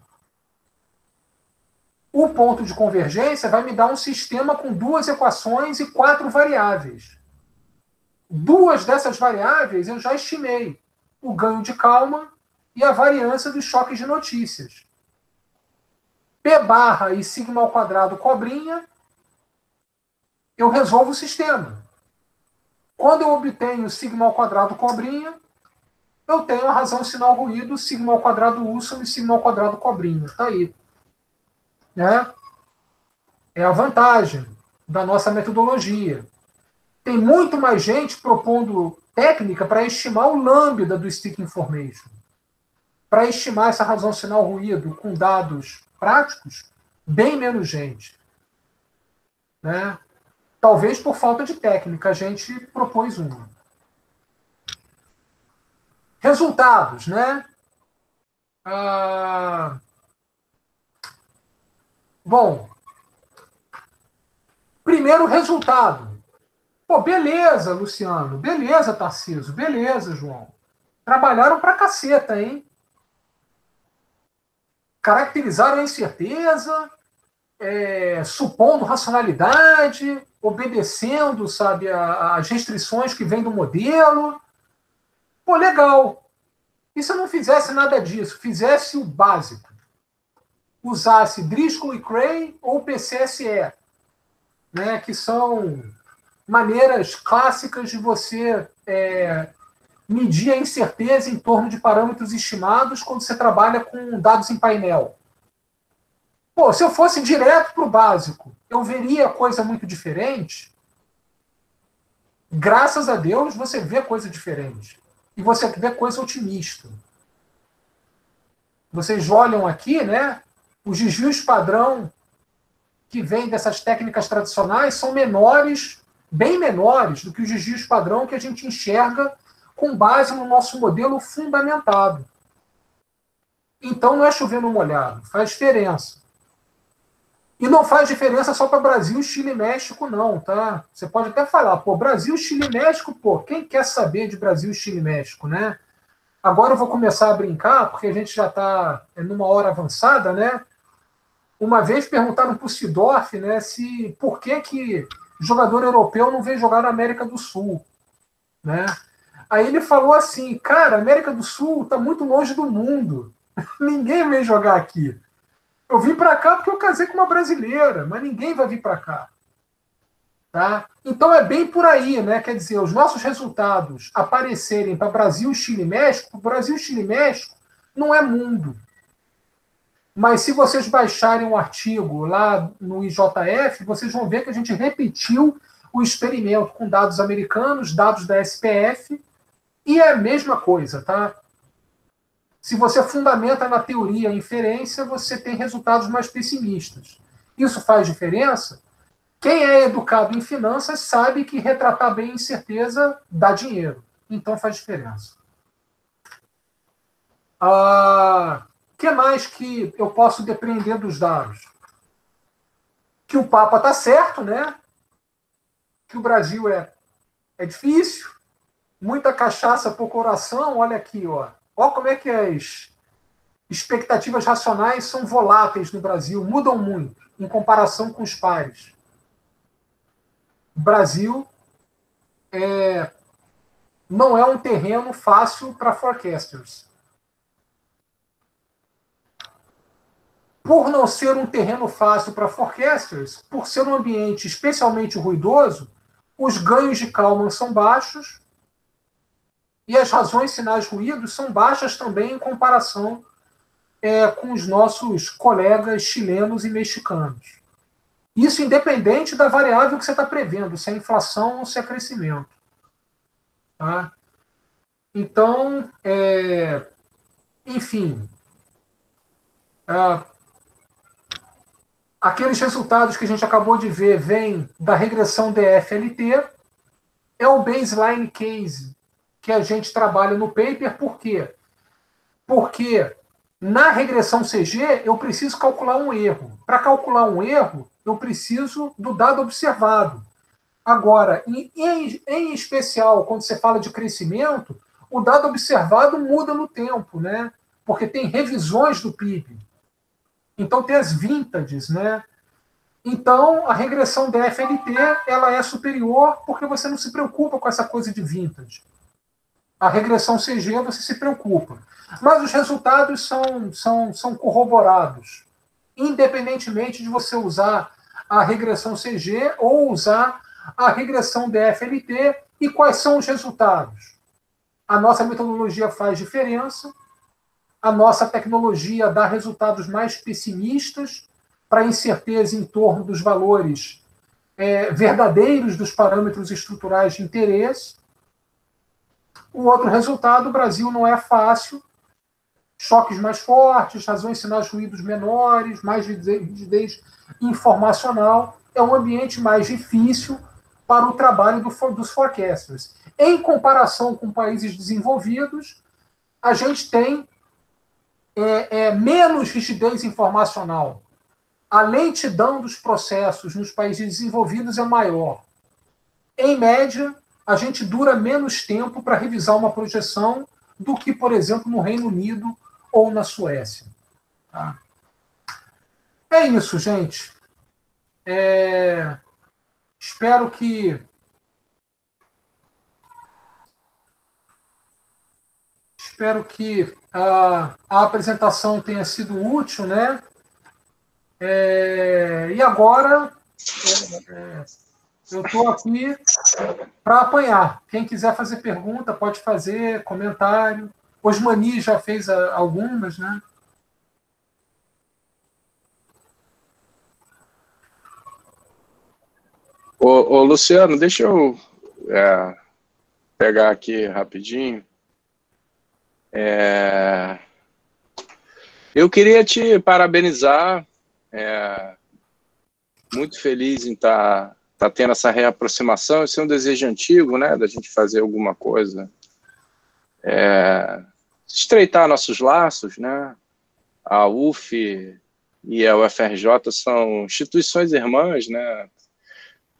O ponto de convergência vai me dar um sistema com 2 equações e 4 variáveis. 2 dessas variáveis eu já estimei. O ganho de Kalman e a variância dos choques de notícias. P barra e sigma ao quadrado cobrinha, eu resolvo o sistema. Quando eu obtenho sigma ao quadrado cobrinha, eu tenho a razão sinal ruído, sigma ao quadrado Usson e sigma ao quadrado cobrinha. Está aí. Né? É a vantagem da nossa metodologia. Tem muito mais gente propondo técnica para estimar o lambda do stick information. Para estimar essa razão sinal ruído com dados práticos, bem menos gente. Né? Talvez por falta de técnica, a gente propôs uma. Resultados, né? Bom, primeiro resultado. Pô, beleza, Luciano. Beleza, Tarcísio. Beleza, João. Trabalharam pra caceta, hein? Caracterizaram a incerteza, supondo racionalidade, obedecendo, sabe, as restrições que vêm do modelo. Pô, legal. E se eu não fizesse nada disso? Fizesse o básico. Usasse Driscoll e Cray ou PCSE, né, que são maneiras clássicas de você medir a incerteza em torno de parâmetros estimados quando você trabalha com dados em painel. Pô, se eu fosse direto para o básico, eu veria coisa muito diferente. Graças a Deus, você vê coisa diferente. E você vê coisa otimista. Vocês olham aqui, né? Os desvios padrão que vêm dessas técnicas tradicionais são menores, bem menores do que os desvios padrão que a gente enxerga com base no nosso modelo fundamentado. Então não é chover no molhado, faz diferença. E não faz diferença só para Brasil, Chile e México, não, tá? Você pode até falar, pô, Brasil, Chile e México, pô, quem quer saber de Brasil, Chile e México, né? Agora eu vou começar a brincar, porque a gente já está numa hora avançada, né? Uma vez perguntaram para o Sidorf, né, por que jogador europeu não vem jogar na América do Sul, né? Aí ele falou assim, cara, a América do Sul está muito longe do mundo. Ninguém vem jogar aqui. Eu vim para cá porque eu casei com uma brasileira, mas ninguém vai vir para cá. Tá? Então é bem por aí, né? Quer dizer, os nossos resultados aparecerem para Brasil, Chile e México, Brasil, Chile e México não é mundo. Mas se vocês baixarem um artigo lá no IJF, vocês vão ver que a gente repetiu o experimento com dados americanos, dados da SPF, e é a mesma coisa, tá? Se você fundamenta na teoria a inferência, você tem resultados mais pessimistas. Isso faz diferença? Quem é educado em finanças sabe que retratar bem incerteza dá dinheiro. Então faz diferença. Que mais que eu posso depreender dos dados? Que o Papa está certo, né? Que o Brasil é difícil, muita cachaça por coração. Olha aqui, ó. Olha como é que as expectativas racionais são voláteis no Brasil, mudam muito em comparação com os pares. O Brasil não é um terreno fácil para forecasters. Por não ser um terreno fácil para forecasters, por ser um ambiente especialmente ruidoso, os ganhos de Kalman são baixos e as razões sinais ruídos são baixas também em comparação com os nossos colegas chilenos e mexicanos. Isso independente da variável que você está prevendo, se é inflação ou se é crescimento. Tá? Então, enfim, aqueles resultados que a gente acabou de ver vêm da regressão DFLT, é o baseline case que a gente trabalha no paper. Por quê? Porque na regressão CG eu preciso calcular um erro. Para calcular um erro, eu preciso do dado observado. Agora, em especial, quando você fala de crescimento, o dado observado muda no tempo, né? Porque tem revisões do PIB. Então, tem as vintages, né? Então, a regressão DFLT ela é superior porque você não se preocupa com essa coisa de vintage. A regressão CG você se preocupa. Mas os resultados são corroborados, independentemente de você usar a regressão CG ou usar a regressão DFLT. E quais são os resultados? A nossa metodologia faz diferença, a nossa tecnologia dá resultados mais pessimistas para incerteza em torno dos valores verdadeiros dos parâmetros estruturais de interesse. O outro resultado, o Brasil não é fácil, choques mais fortes, razões sinais ruídos menores, mais rigidez informacional, é um ambiente mais difícil para o trabalho dos forecasters. Em comparação com países desenvolvidos, a gente tem menos rigidez informacional. A lentidão dos processos nos países desenvolvidos é maior. Em média, a gente dura menos tempo para revisar uma projeção do que, por exemplo, no Reino Unido ou na Suécia. Tá? É isso, gente. Espero que a apresentação tenha sido útil, né? E agora eu estou aqui para apanhar. Quem quiser fazer pergunta, pode fazer, comentário. Osmani já fez algumas, né? Ô, Luciano, deixa eu pegar aqui rapidinho. Eu queria te parabenizar, muito feliz em estar tendo essa reaproximação. Esse é um desejo antigo, né, da gente fazer alguma coisa, estreitar nossos laços, né? A UF e a UFRJ são instituições irmãs, né?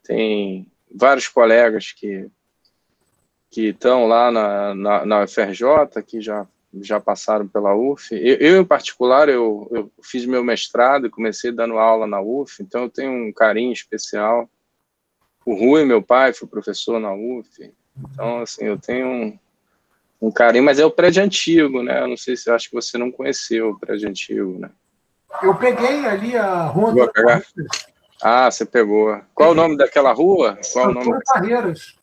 Tem vários colegas que estão lá na UFRJ, que já passaram pela UF. Eu em particular, eu fiz meu mestrado e comecei dando aula na UF, então eu tenho um carinho especial O Rui, meu pai, foi professor na UF. Então, assim, eu tenho um carinho, mas é o prédio antigo, né? Eu não sei se acho que você não conheceu o prédio antigo, né? Eu peguei ali a rua Vou Antônio pegar. Parreiras. Ah, você pegou. Qual o nome daquela rua? Qual o nome? Antônio Parreiras.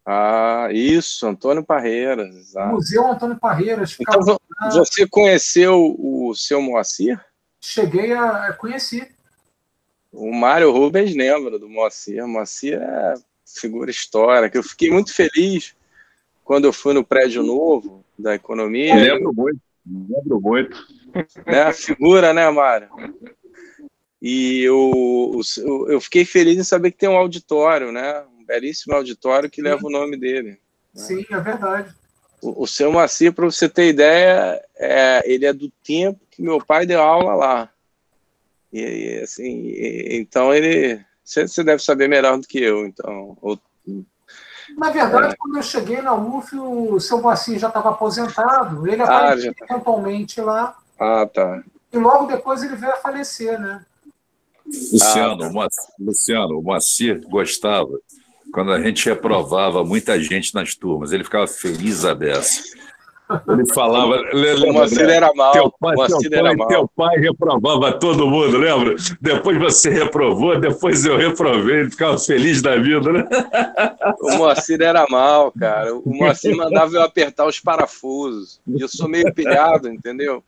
Ah, isso, Antônio Parreiras. Exato. Museu Antônio Parreiras. Então, ficava lá. você conheceu o seu Moacir? Cheguei a conhecer. O Mário Rubens lembra do Moacir. Moacir é figura histórica. Eu fiquei muito feliz quando eu fui no prédio novo da economia. Lembro muito. Né? Figura, né, Mário? E eu fiquei feliz em saber que tem um auditório, né? Um belíssimo auditório que leva o nome dele. Né? Sim, é verdade. O seu Moacir, para você ter ideia, ele é do tempo que meu pai deu aula lá. E assim, então você deve saber melhor do que eu, então. Na verdade, quando eu cheguei na UF, o seu Moacir já estava aposentado. Ele aparecia pontualmente lá. Ah, tá. E logo depois ele veio a falecer, né? Luciano, o Moacir gostava. Quando a gente reprovava muita gente nas turmas, ele ficava feliz a beça. Ele falava... O Moacir era mal. Teu pai reprovava todo mundo, lembra? Depois você reprovou, depois eu reprovei. Ele ficava feliz da vida, né? O Moacir era mal, cara. O Moacir mandava eu apertar os parafusos. E eu sou meio pilhado, entendeu?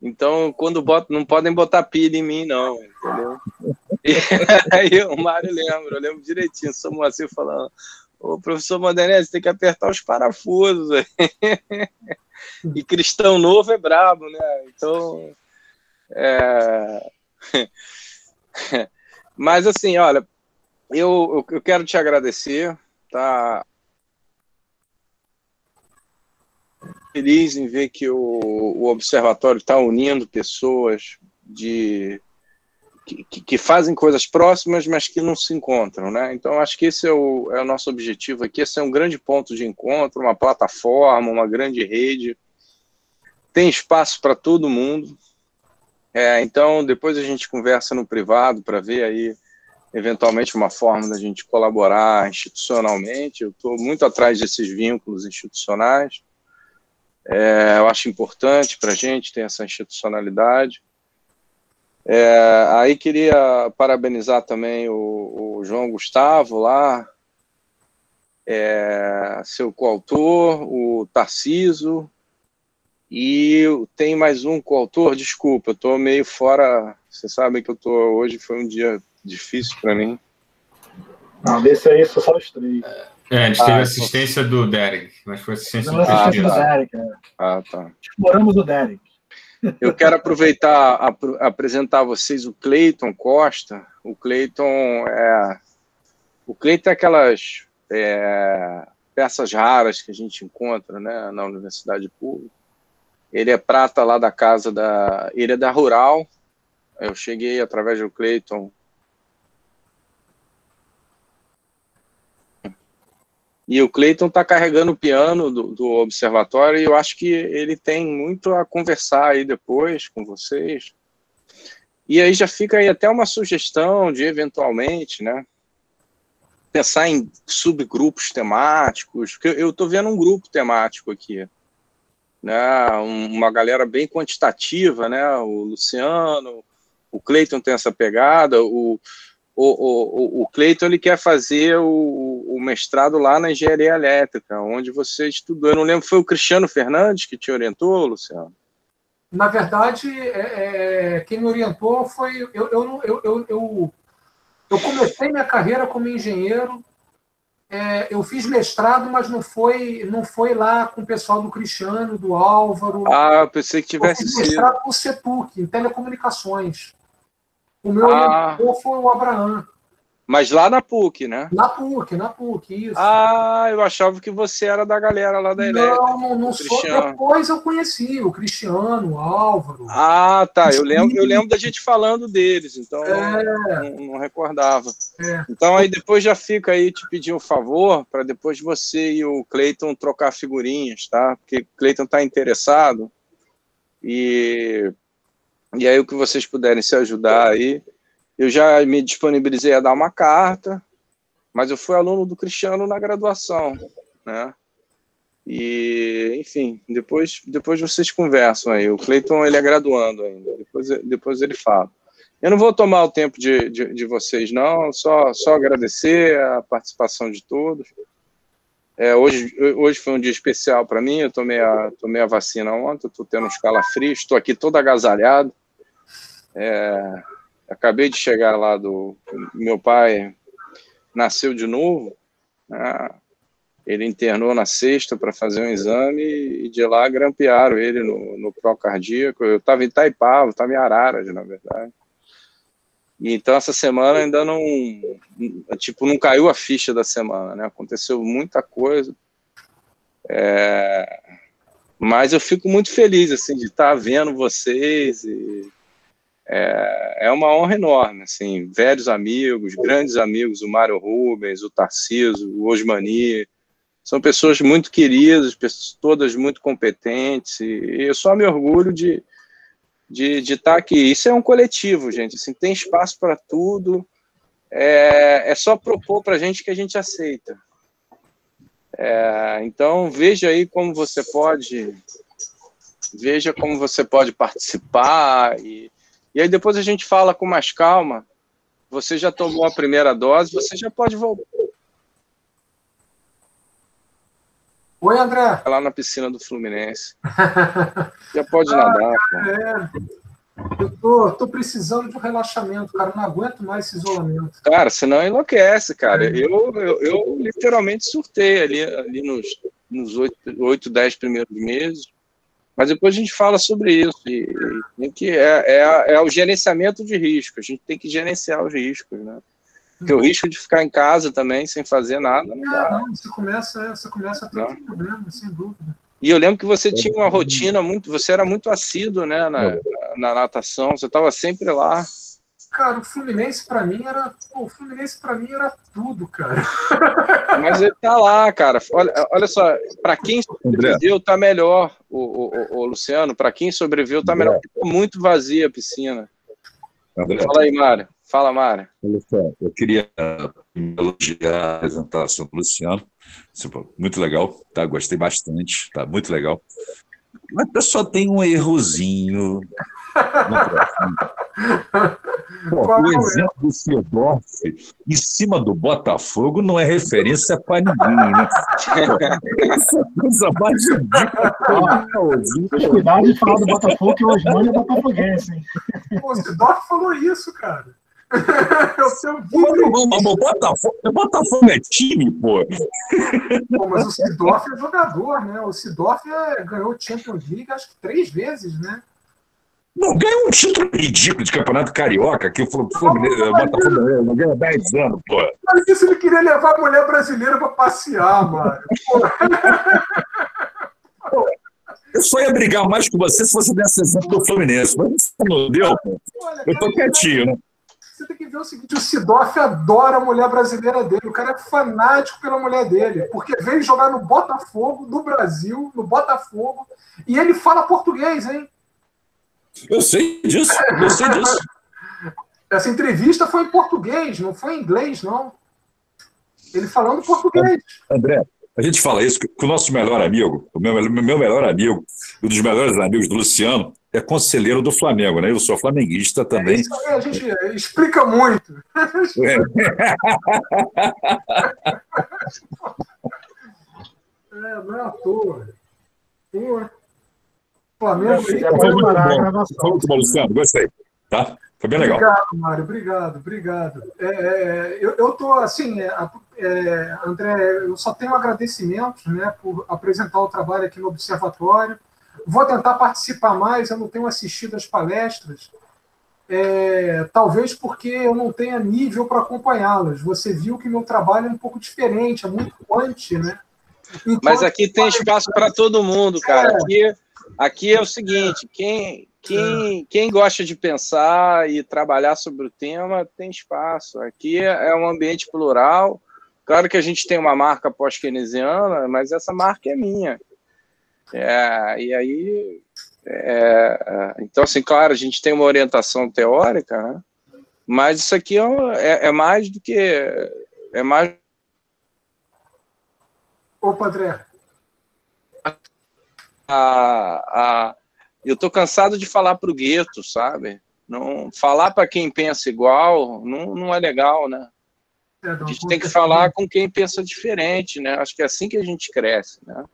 Então, quando não podem botar pilha em mim, não, entendeu? E aí o Mário eu lembro direitinho, o Moacir falando, ô, professor Modernese, tem que apertar os parafusos. E cristão novo é brabo, né? Então, mas assim, olha, eu quero te agradecer, tá? Feliz em ver que o Observatório está unindo pessoas que fazem coisas próximas, mas que não se encontram, né? Então, acho que esse é o nosso objetivo aqui, esse é um grande ponto de encontro, uma plataforma, uma grande rede, tem espaço para todo mundo, então depois a gente conversa no privado para ver aí, eventualmente, uma forma da gente colaborar institucionalmente. Eu estou muito atrás desses vínculos institucionais, eu acho importante para a gente ter essa institucionalidade. Aí queria parabenizar também o João Gustavo lá, seu coautor, o Tarciso, e tem mais um coautor, desculpa, eu estou meio fora, vocês sabem que hoje foi um dia difícil para mim. Não, desse aí só os 3. A gente teve assistência do Derek, mas foi assistência do Derek. Tá. Exploramos o Derek. Eu quero aproveitar apresentar a vocês o Cleiton Costa. O Cleiton é aquelas peças raras que a gente encontra, né, na universidade pública. Ele é prata lá da casa ele é da Rural. Eu cheguei através do Cleiton. E o Cleiton está carregando o piano do Observatório e eu acho que ele tem muito a conversar aí depois com vocês. E aí já fica aí até uma sugestão de, eventualmente, né, pensar em subgrupos temáticos, porque eu estou vendo um grupo temático aqui, né, uma galera bem quantitativa, né, o Luciano, o Cleiton tem essa pegada, o Cleiton, ele quer fazer o mestrado lá na engenharia elétrica, onde você estudou. Eu não lembro, foi o Cristiano Fernandes que te orientou, Luciano? Na verdade, quem me orientou foi... Eu comecei minha carreira como engenheiro, eu fiz mestrado, mas não foi lá com o pessoal do Cristiano, do Álvaro. Ah, eu pensei que tivesse sido. Eu fiz mestrado no CETUC, em telecomunicações. O meu orientador foi o Abraham. Mas lá na PUC, né? Na PUC, isso. Ah, eu achava que você era da galera lá da elétrica. Não sou. Depois eu conheci o Cristiano, o Álvaro. Ah, tá. Eu lembro da gente falando deles, então não recordava. Então aí depois já fica aí te pedir um favor para depois você e o Cleiton trocar figurinhas, tá? Porque o Cleiton está interessado. E aí o que vocês puderem se ajudar aí. Eu já me disponibilizei a dar uma carta, mas eu fui aluno do Cristiano na graduação, né? E, enfim, depois vocês conversam aí. O Cleiton, ele é graduando ainda, depois ele fala. Eu não vou tomar o tempo de vocês, não, só agradecer a participação de todos. Hoje foi um dia especial para mim, eu tomei a vacina ontem, estou tendo uns calafrios, estou aqui todo agasalhado. Acabei de chegar lá meu pai nasceu de novo, né? Ele internou na sexta para fazer um exame e de lá grampearam ele no pró-cardíaco. Eu estava em Itaipava, estava em Araras, na verdade. E então essa semana ainda não caiu a ficha da semana, né? Aconteceu muita coisa. Mas eu fico muito feliz assim, de estar vendo vocês. É uma honra enorme, assim, velhos amigos, grandes amigos, o Mário Rubens, o Tarcísio, o Osmani, são pessoas muito queridas, todas muito competentes, e eu só me orgulho de estar aqui. Isso é um coletivo, gente, assim, tem espaço para tudo, é só propor para a gente que a gente aceita. Então, veja aí como você pode participar, e aí depois a gente fala com mais calma. Você já tomou a primeira dose, você já pode voltar. Oi, André. Lá na piscina do Fluminense. Já pode nadar. Eu tô precisando de um relaxamento, cara. Não aguento mais esse isolamento. Cara, senão enlouquece, cara. Eu literalmente surtei ali nos 8, 10 primeiros meses. Mas depois a gente fala sobre isso. E é o gerenciamento de risco. A gente tem que gerenciar os riscos, né? Porque o risco de ficar em casa também, sem fazer nada, não dá. Não, você começa a ter um problema, sem dúvida. E eu lembro que você tinha uma rotina você era muito assíduo, né, na natação, você estava sempre lá. Cara, o Fluminense para mim era tudo, cara. Mas ele tá lá, cara. Olha só, para quem sobreviveu tá melhor, o Luciano, para quem sobreviveu tá melhor, porque tá muito vazia a piscina. André. Fala aí, Mário. Fala, Mário. Olha só, eu queria elogiar a apresentação do Luciano. Muito legal, tá? Gostei bastante, tá muito legal. Mas só tem um errozinho. O exemplo do Seedorf em cima do Botafogo não é referência para ninguém, né? Essa coisa mais cuidado de falar do Botafogo, que o Osmani é botafoguense, hein? O Seedorf falou isso, cara. O Botafogo é time, pô. Mas o Seedorf é jogador, né? O Seedorf ganhou o Champions League acho que 3 vezes, né? Não, ganhou um título ridículo de campeonato carioca, que o Botafogo não ganha 10 anos, pô. Mas isso ele queria levar a mulher brasileira para passear, mano. Eu só ia brigar mais com você se você desse exemplo do Fluminense, mas isso não deu, pô. Eu tô quietinho, né? Você tem que ver o seguinte, o Seedorf adora a mulher brasileira dele, o cara é fanático pela mulher dele, porque veio jogar no Botafogo, no Brasil, no Botafogo, e ele fala português, hein? Eu sei disso. Essa entrevista foi em português, não foi em inglês, não. Ele falando português. André, a gente fala isso com o nosso melhor amigo, o meu melhor amigo, um dos melhores amigos do Luciano, é conselheiro do Flamengo, né? Eu sou flamenguista também. Isso aí a gente explica muito. Não é à toa. Flamengo. Foi muito bom, Luciano. Gostei. Tá? Foi bem legal. Obrigado, Mário. Obrigado. Eu tô assim, André, eu só tenho agradecimentos, né, por apresentar o trabalho aqui no Observatório. Vou tentar participar mais, eu não tenho assistido as palestras, talvez porque eu não tenha nível para acompanhá-las. Você viu que meu trabalho é um pouco diferente, é muito quante, né? Então, mas aqui tem espaço para todo mundo, cara. Aqui é o seguinte, quem gosta de pensar e trabalhar sobre o tema, tem espaço. Aqui é um ambiente plural. Claro que a gente tem uma marca pós-keynesiana, mas essa marca é minha. E aí, então, assim, claro, a gente tem uma orientação teórica, né? Mas isso aqui é mais do que Opa, André. Eu estou cansado de falar para o gueto, sabe? Não, falar para quem pensa igual não é legal, né? A gente tem que falar com quem pensa diferente, né? Acho que é assim que a gente cresce, né?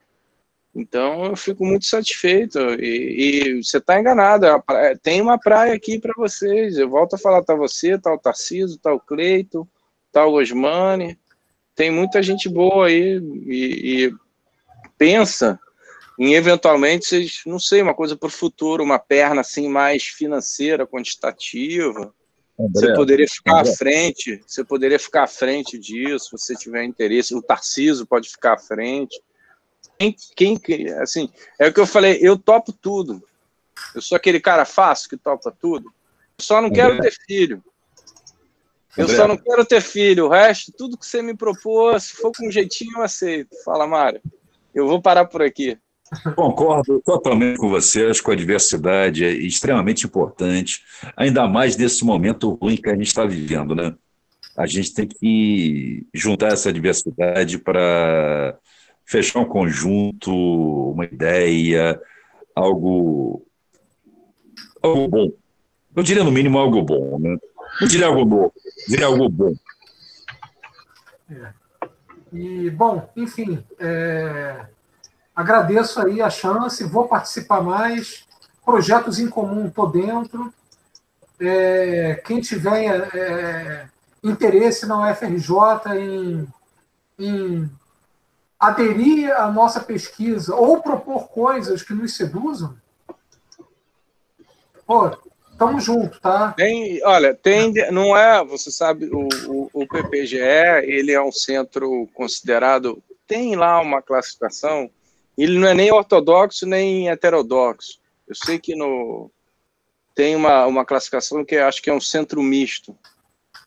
Então, eu fico muito satisfeito. E você está enganado. Tem uma praia aqui para vocês. Eu volto a falar, tá você, tá o Tarcísio, tá o Cleiton, tá o Osmani. Tem muita gente boa aí e pensa em, eventualmente, vocês, não sei, uma coisa para o futuro, uma perna assim mais financeira, quantitativa. Você poderia ficar à frente, você poderia ficar à frente disso, se você tiver interesse. O Tarcísio pode ficar à frente. Assim, é o que eu falei, eu topo tudo. Eu sou aquele cara fácil que topa tudo. Eu só não quero ter filho. Eu só não quero ter filho. O resto, tudo que você me propôs, se for com um jeitinho, eu aceito. Fala, Mário. Eu vou parar por aqui. Concordo totalmente com você. Acho que a diversidade é extremamente importante, ainda mais nesse momento ruim que a gente está vivendo, né? A gente tem que juntar essa diversidade para fechar um conjunto, uma ideia, algo bom. Eu diria, no mínimo, algo bom, né? Não diria algo novo, diria algo bom. E, bom, enfim, agradeço aí a chance, vou participar mais. Projetos em comum, estou dentro. Quem tiver interesse na UFRJ em aderir à nossa pesquisa ou propor coisas que nos seduzam, estamos juntos, tá? Não é, você sabe, o PPGE, ele é um centro considerado, tem lá uma classificação, ele não é nem ortodoxo nem heterodoxo. Eu sei que tem uma classificação que acho que é um centro misto,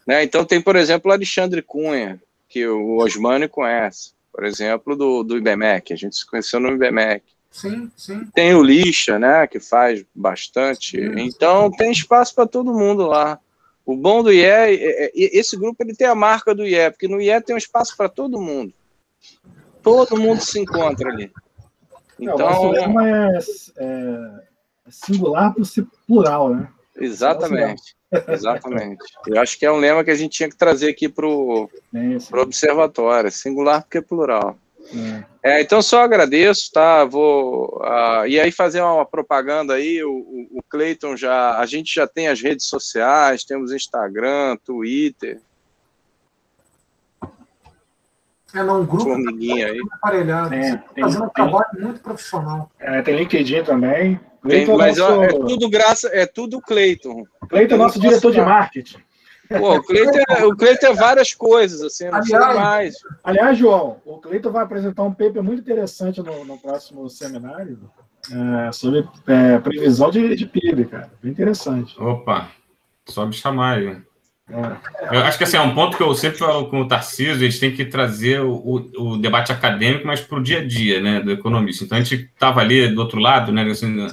né? Então tem, por exemplo, o Alexandre Cunha, que o Osmani conhece, por exemplo, do IBMEC, a gente se conheceu no IBMEC. Sim, sim. Tem o Lixa, né, que faz bastante. Então, tem espaço para todo mundo lá. O bom do IE, esse grupo ele tem a marca do IE, porque no IE tem um espaço para todo mundo. Todo mundo se encontra ali. Então, o lema é singular por ser plural, né? Exatamente. Exatamente. Eu acho que é um lema que a gente tinha que trazer aqui para o observatório. Singular porque é plural. Então, só agradeço, tá? E aí fazer uma propaganda aí, o Cleiton a gente já tem as redes sociais, temos Instagram, Twitter. Um grupo aí. Aparelhado. Fazendo um trabalho muito profissional. Tem LinkedIn também. É tudo Cleiton. Cleiton é nosso diretor de marketing. Pô, o Cleiton é várias coisas, assim, não sei mais. Aliás, João, o Cleiton vai apresentar um paper muito interessante no próximo seminário sobre previsão de PIB, cara. Bem interessante. Opa, só me chamar aí. Eu acho que assim, é um ponto que eu sempre falo com o Tarcísio, a gente tem que trazer o debate acadêmico, mas para o dia a dia, né, do economista. Então, a gente estava ali do outro lado, né, assim,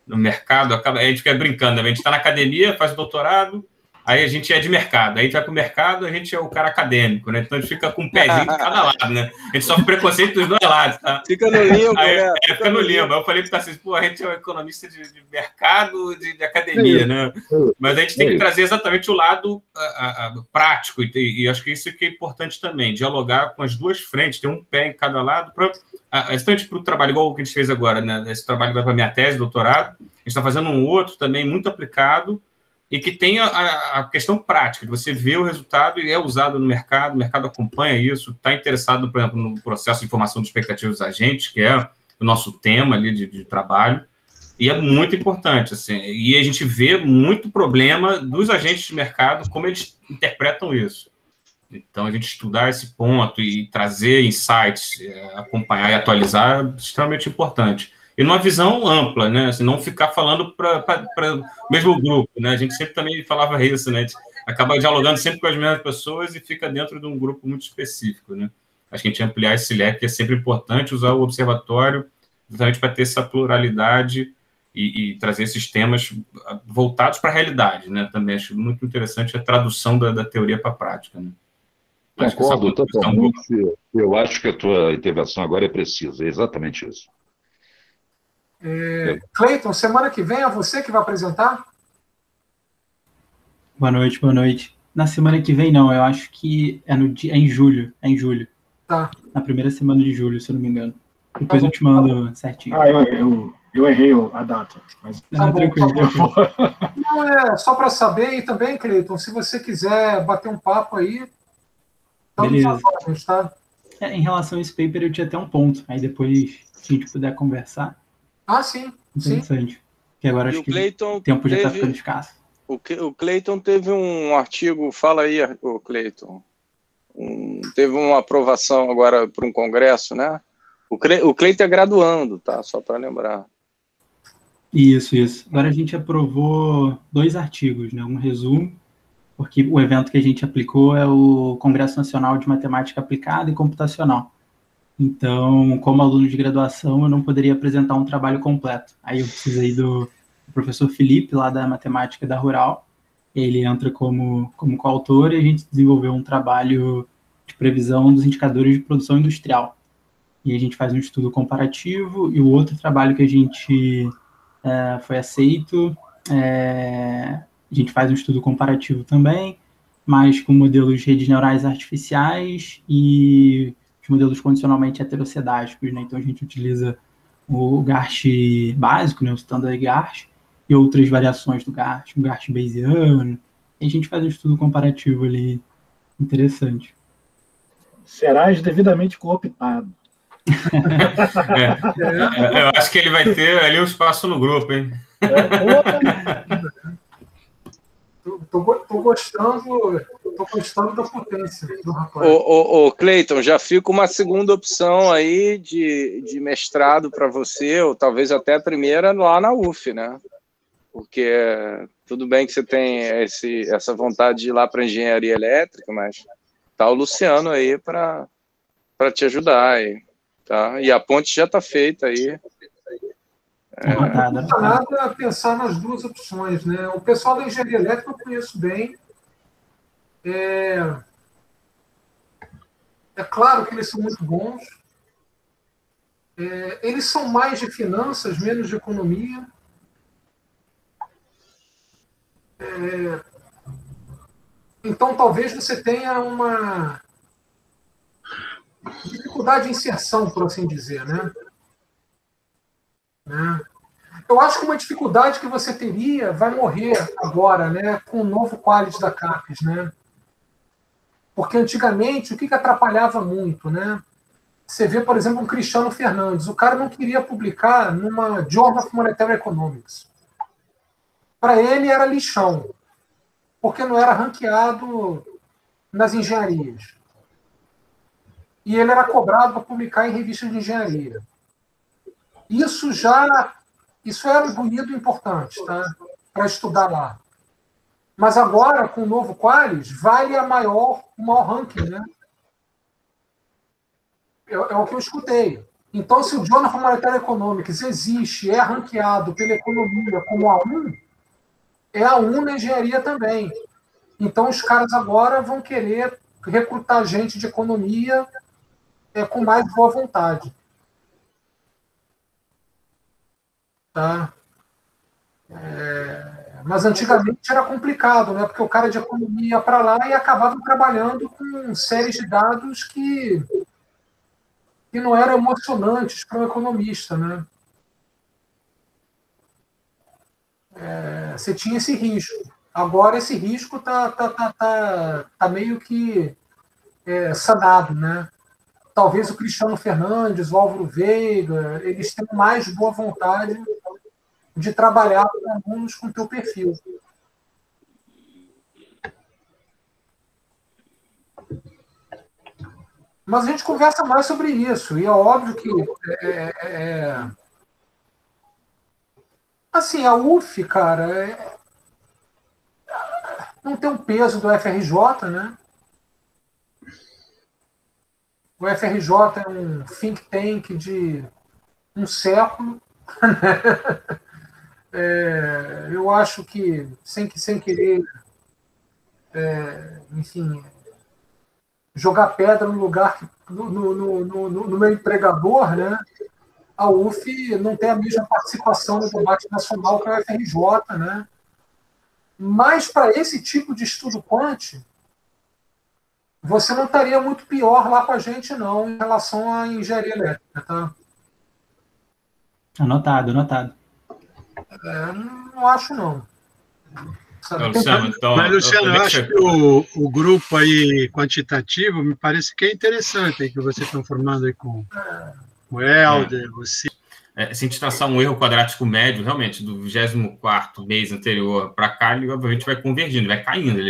no mercado, a gente fica brincando, né? A gente está na academia, faz doutorado, aí a gente é de mercado, aí a gente vai para o mercado, a gente é o cara acadêmico, né? Então a gente fica com um pezinho de cada lado, né? A gente sofre preconceito dos dois lados, tá? Fica no limbo, né? Fica no limbo. Aí eu falei para o Tarcísio, pô, a gente é um economista de mercado, de academia, né? Mas a gente tem que trazer exatamente o lado prático, e acho que isso que é importante também, dialogar com as duas frentes, ter um pé em cada lado, exatamente para o trabalho, igual o que a gente fez agora, né? Esse trabalho vai para a minha tese, doutorado, a gente está fazendo um outro também muito aplicado, e que tem a questão prática, de você ver o resultado e é usado no mercado, o mercado acompanha isso, está interessado, por exemplo, no processo de informação de expectativas dos agentes, que é o nosso tema ali de trabalho, e é muito importante, assim, e a gente vê muito problema dos agentes de mercado, como eles interpretam isso. Então, a gente estudar esse ponto e trazer insights, acompanhar e atualizar é extremamente importante. E numa visão ampla, né? Assim, não ficar falando para o mesmo grupo, né? A gente sempre também falava isso, né? A gente acaba dialogando sempre com as mesmas pessoas e fica dentro de um grupo muito específico, né? Acho que a gente ampliar esse leque é sempre importante, usar o observatório exatamente para ter essa pluralidade e trazer esses temas voltados para a realidade, né? Também acho muito interessante a tradução da teoria para a prática, né? Acho que essa Concordo contribuição boa. totalmente. Eu acho que a tua intervenção agora é precisa, é exatamente isso. Cleiton, semana que vem é você que vai apresentar? Boa noite, boa noite. Na semana que vem, não, eu acho que é em julho. É em julho. Tá. Na primeira semana de julho, se eu não me engano. Depois eu te mando certinho. Eu errei a data. Mas... Tá bom, tranquilo. Não, é só para saber, e também, Cleiton, se você quiser bater um papo aí, beleza. Tá? Em relação a esse paper, eu tinha até um ponto. Aí depois, se a gente puder conversar. Sim. Interessante. Porque agora acho que o tempo já está ficando escasso. O Cleiton teve um artigo, fala aí, o Cleiton. Teve uma aprovação agora para um congresso, né? O Cleiton é graduando, tá? Só para lembrar. Isso. Agora a gente aprovou 2 artigos, né? Um resumo, porque o evento que a gente aplicou é o Congresso Nacional de Matemática Aplicada e Computacional. Então, como aluno de graduação, eu não poderia apresentar um trabalho completo. Aí eu precisei do professor Felipe, lá da Matemática da Rural. Ele entra como coautor e a gente desenvolveu um trabalho de previsão dos indicadores de produção industrial. E a gente faz um estudo comparativo, e o outro trabalho que a gente foi aceito, a gente faz um estudo comparativo também, mas com modelos de redes neurais artificiais e os modelos condicionalmente heterocedásticos, né? Então a gente utiliza o GARCH básico, né, o Standard GARCH, e outras variações do GARCH, um GARCH Bayesiano, e a gente faz um estudo comparativo ali interessante. Serás devidamente cooptado. Eu acho que ele vai ter ali um espaço no grupo, hein? Tô gostando da potência do rapaz. Cleiton, já fica uma segunda opção aí de mestrado para você, ou talvez até a primeira lá na UF, né? Porque tudo bem que você tem essa vontade de ir lá para engenharia elétrica, mas tá o Luciano aí para te ajudar aí, tá? E a ponte já está feita aí. Não custa nada pensar nas duas opções, né? O pessoal da engenharia elétrica eu conheço bem. É claro que eles são muito bons. Eles são mais de finanças, menos de economia. Então, talvez você tenha uma dificuldade de inserção, por assim dizer, né? Eu acho que uma dificuldade que você teria vai morrer agora, né, com o novo quality da CAPES, né? Porque antigamente o que atrapalhava muito, né? Você vê, por exemplo, um Cristiano Fernandes, o cara não queria publicar numa Journal of Monetary Economics. Para ele era lixão, porque não era ranqueado nas engenharias. E ele era cobrado para publicar em revistas de engenharia. Isso era um ruído importante, tá? Para estudar lá. Mas agora, com o novo Qualis, vale o maior ranking, né? É o que eu escutei. Então, se o Journal of Monetary Economics existe, é ranqueado pela economia como A1, é A1 na engenharia também. Então, os caras agora vão querer recrutar gente de economia com mais boa vontade. Tá? Mas antigamente era complicado, né? Porque o cara de economia ia para lá e acabava trabalhando com séries de dados que não eram emocionantes para um economista, né? Você tinha esse risco. Agora esse risco tá meio que sanado, né? Talvez o Cristiano Fernandes, o Álvaro Veiga, eles tenham mais boa vontade de trabalhar com alunos com teu perfil. Mas a gente conversa mais sobre isso, e é óbvio que assim, a UF, cara, não tem o peso do FRJ, né? O FRJ é um think tank de um século. Eu acho que, sem querer, enfim, jogar pedra no lugar, no meu empregador, né? A UF não tem a mesma participação no debate nacional que a UFRJ, né? Mas para esse tipo de estudo quant, você não estaria muito pior lá com a gente, não, em relação à engenharia elétrica, tá? Anotado, anotado. Não acho, não. Luciano, então, mas, Luciano, eu acho que o grupo aí quantitativo me parece que é interessante aí, que vocês estão formando aí com o Helder, você. Se a gente traçar um erro quadrático médio, realmente, do 24º mês anterior para cá, ele obviamente vai convergindo, vai caindo.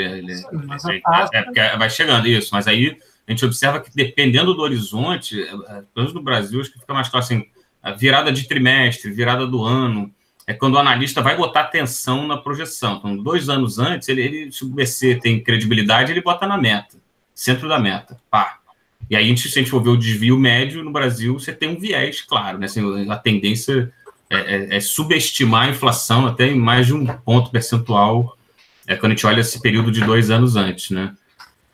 Porque vai chegando, isso. Mas aí a gente observa que, dependendo do horizonte, pelo menos no Brasil, acho que fica mais claro assim, a virada de trimestre, virada do ano, é quando o analista vai botar atenção na projeção. Então, 2 anos antes, se o BC tem credibilidade, ele bota na meta, centro da meta, pá. E aí, se a gente for ver o desvio médio no Brasil, você tem um viés, claro, né? Assim, a tendência é subestimar a inflação até em mais de 1 ponto percentual quando a gente olha esse período de 2 anos antes, né?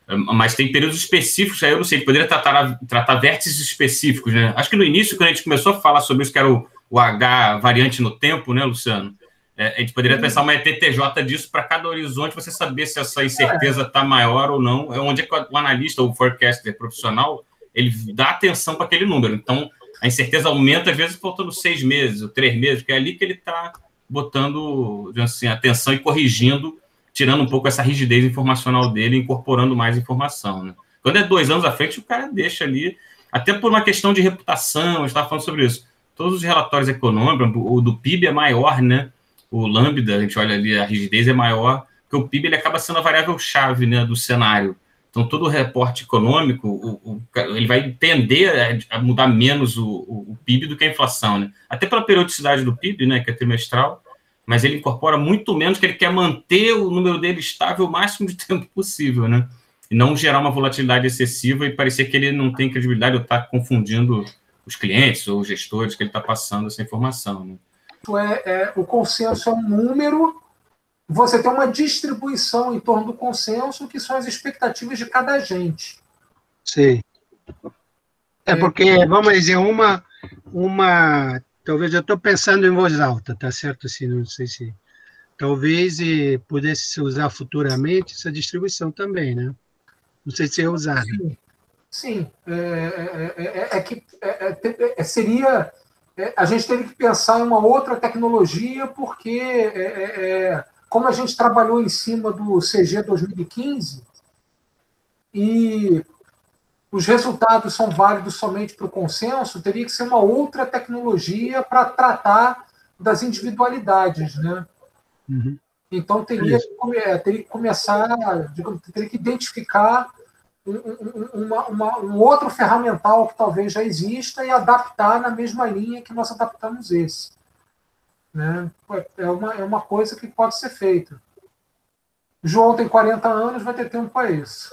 Mas tem períodos específicos, aí eu não sei, poderia tratar vértices específicos, né? Acho que no início, quando a gente começou a falar sobre isso, que era o H variante no tempo, né, Luciano? A gente poderia pensar uma ETTJ disso para cada horizonte, você saber se essa incerteza está maior ou não, onde é que o analista, o forecaster profissional, ele dá atenção para aquele número. Então, a incerteza aumenta, às vezes, faltando 6 meses ou 3 meses, porque é ali que ele está botando assim, atenção e corrigindo, tirando um pouco essa rigidez informacional dele, incorporando mais informação, né? Quando é 2 anos à frente, o cara deixa ali, até por uma questão de reputação, a gente estava falando sobre isso. Todos os relatórios econômicos, o do PIB é maior, né? O lambda, a gente olha ali, a rigidez é maior, porque o PIB ele acaba sendo a variável-chave, né, do cenário. Então, todo o reporte econômico, ele vai tender a mudar menos o PIB do que a inflação, né? Até pela periodicidade do PIB, né, que é trimestral, mas ele incorpora muito menos, que ele quer manter o número dele estável o máximo de tempo possível, né? E não gerar uma volatilidade excessiva e parecer que ele não tem credibilidade ou está confundindo os clientes ou os gestores que ele está passando essa informação, né? O consenso é um número, você tem uma distribuição em torno do consenso, que são as expectativas de cada agente. Sim. Porque, vamos dizer, talvez eu estou pensando em voz alta, tá certo? Assim, não sei se talvez pudesse ser usar futuramente essa distribuição também, né? Não sei se é usada. Sim. Seria... a gente teve que pensar em uma outra tecnologia, porque como a gente trabalhou em cima do CG 2015 e os resultados são válidos somente para o consenso, teria que ser uma outra tecnologia para tratar das individualidades, né? Uhum. Então teria que começar, teria que identificar um outro ferramental que talvez já exista e adaptar na mesma linha que nós adaptamos esse, né? É uma coisa que pode ser feita. João tem 40 anos, vai ter tempo para isso.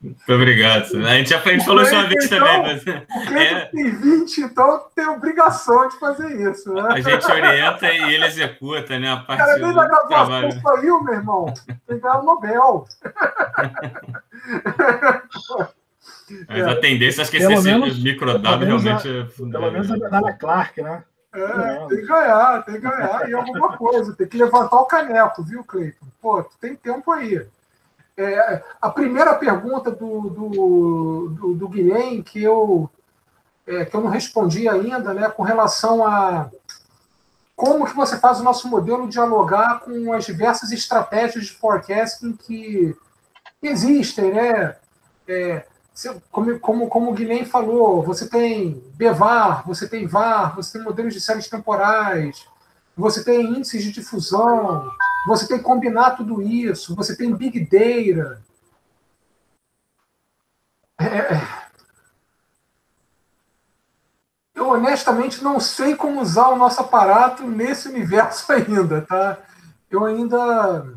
Muito obrigado. A gente falou isso uma vez também. Mas... tem 20, então tem obrigação de fazer isso, né? A gente orienta e ele executa, né? A parte cara, nem da graduação saiu, meu irmão. Tem que ganhar o Nobel. Mas a tendência, acho que esse microdado realmente é fundamental. Pelo menos a da Clark, né? Tem que ganhar e alguma coisa. Tem que levantar o caneco, viu, Cleiton? Pô, tu tem tempo aí. A primeira pergunta do Guilherme, que eu não respondi ainda, né, com relação a como que você faz o nosso modelo dialogar com as diversas estratégias de forecasting que existem, né? Como o Guilherme falou, você tem BVAR, você tem VAR, você tem modelos de séries temporais, você tem índices de difusão, você tem que combinar tudo isso, você tem Big Data. Eu honestamente não sei como usar o nosso aparato nesse universo ainda, tá? Eu ainda...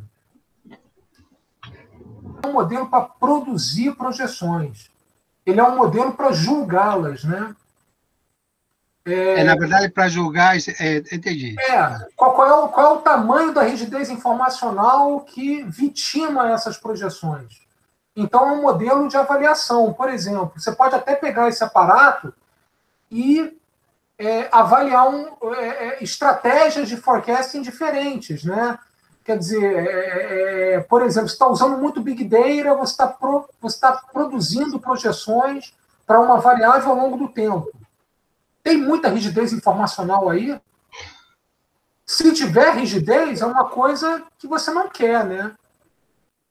É um modelo para produzir projeções. Ele é um modelo para julgá-las, né? Na verdade, para julgar, entendi. Qual é o tamanho da rigidez informacional que vitima essas projeções? Então, é um modelo de avaliação. Por exemplo, você pode até pegar esse aparato e avaliar estratégias de forecasting diferentes, né? Quer dizer, por exemplo, você está usando muito Big Data, você está produzindo projeções para uma variável ao longo do tempo. Tem muita rigidez informacional aí? Se tiver rigidez, é uma coisa que você não quer, né?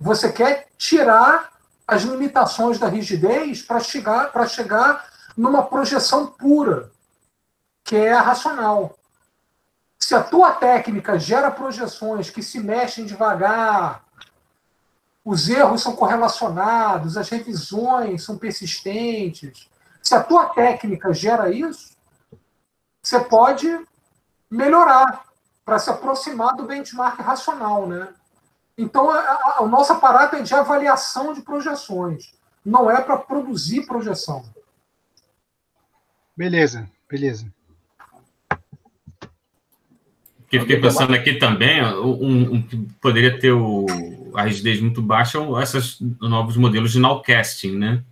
Você quer tirar as limitações da rigidez para chegar numa projeção pura, que é a racional. Se a tua técnica gera projeções que se mexem devagar, os erros são correlacionados, as revisões são persistentes, se a tua técnica gera isso, você pode melhorar para se aproximar do benchmark racional, né? Então, o nosso aparato é de avaliação de projeções, não é para produzir projeção. Beleza, beleza. Que fiquei pensando aqui também, que poderia ter a rigidez muito baixa, esses novos modelos de nowcasting, né?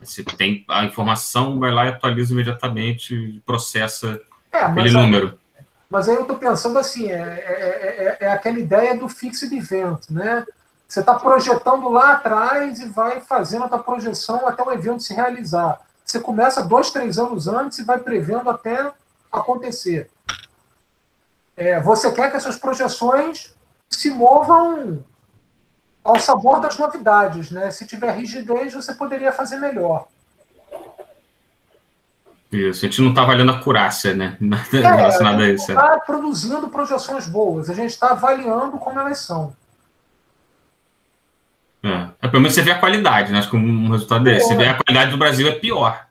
Você tem a informação, vai lá e atualiza imediatamente, processa aquele número. Mas aí eu estou pensando assim, é aquela ideia do fixed event, né? Você está projetando lá atrás e vai fazendo a tua projeção até o evento se realizar. Você começa 2, 3 anos antes e vai prevendo até acontecer. Você quer que essas projeções se movam ao sabor das novidades, né? Se tiver rigidez, você poderia fazer melhor. Isso, a gente não está avaliando a acurácia, né? Relacionada a isso. A gente está produzindo projeções boas, a gente está avaliando como elas são. Pelo menos você vê a qualidade, né? Acho que um resultado desse. Você vê a qualidade do Brasil é pior.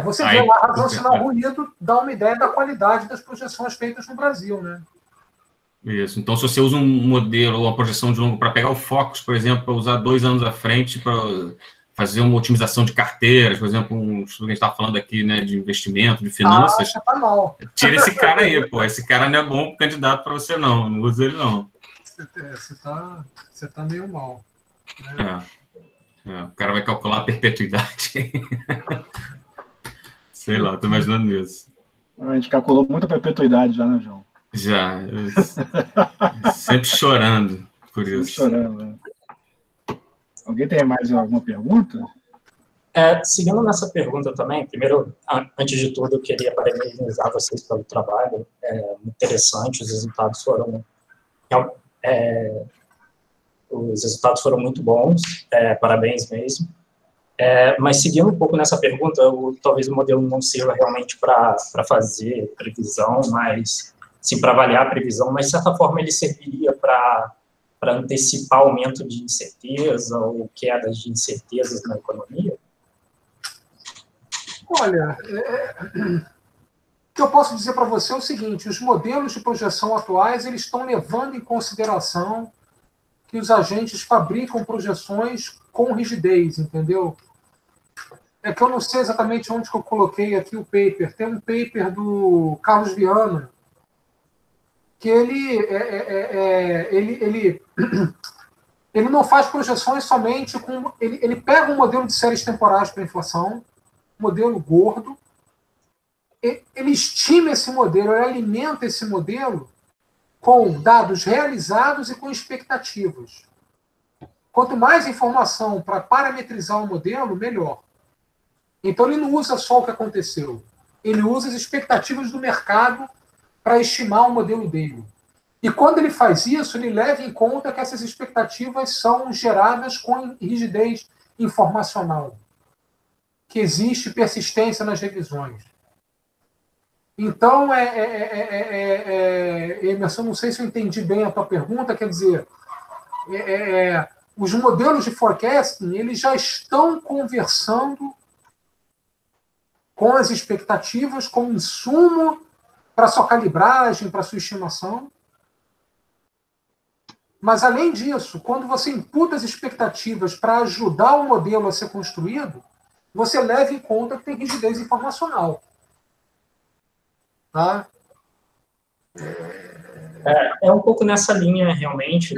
Você vê lá a razão sinal ruído, dá uma ideia da qualidade das projeções feitas no Brasil, né? Isso. Então, se você usa um modelo ou uma projeção de longo para pegar o Focus, por exemplo, para usar 2 anos à frente para fazer uma otimização de carteiras, por exemplo, um estudo que a gente estava falando aqui, né, de investimento, de finanças. Tá mal. Tira esse cara aí, pô. Esse cara não é bom candidato para você, não. Não usa ele, não. Você tá meio mal. Né? O cara vai calcular a perpetuidade. Sei lá, tô imaginando isso. A gente calculou muita perpetuidade já, né, João? Já. Sempre chorando por isso. Chorando, né? Alguém tem mais alguma pergunta? Seguindo nessa pergunta também, primeiro, antes de tudo, eu queria parabenizar vocês pelo trabalho. Muito interessante, os resultados foram muito bons, parabéns mesmo. Mas seguindo um pouco nessa pergunta, talvez o modelo não sirva realmente para fazer previsão, mas sim para avaliar a previsão, mas de certa forma ele serviria para antecipar aumento de incerteza ou quedas de incertezas na economia? Olha, o que eu posso dizer para você é o seguinte: os modelos de projeção atuais eles estão levando em consideração que os agentes fabricam projeções com rigidez, entendeu? É que eu não sei exatamente onde que eu coloquei aqui o paper. Tem um paper do Carlos Viana, que ele não faz projeções somente com... Ele pega um modelo de séries temporais para inflação, modelo gordo, ele estima esse modelo, ele alimenta esse modelo com dados realizados e com expectativas. Quanto mais informação para parametrizar o modelo, melhor. Então, ele não usa só o que aconteceu. Ele usa as expectativas do mercado para estimar o modelo dele. E quando ele faz isso, ele leva em conta que essas expectativas são geradas com rigidez informacional, que existe persistência nas revisões. Então, Emerson, não sei se eu entendi bem a tua pergunta, quer dizer, os modelos de forecasting eles já estão conversando com as expectativas como insumo para sua calibragem, para sua estimação. Mas, além disso, quando você imputa as expectativas para ajudar o modelo a ser construído, você leva em conta que tem rigidez informacional. Tá? É um pouco nessa linha, realmente,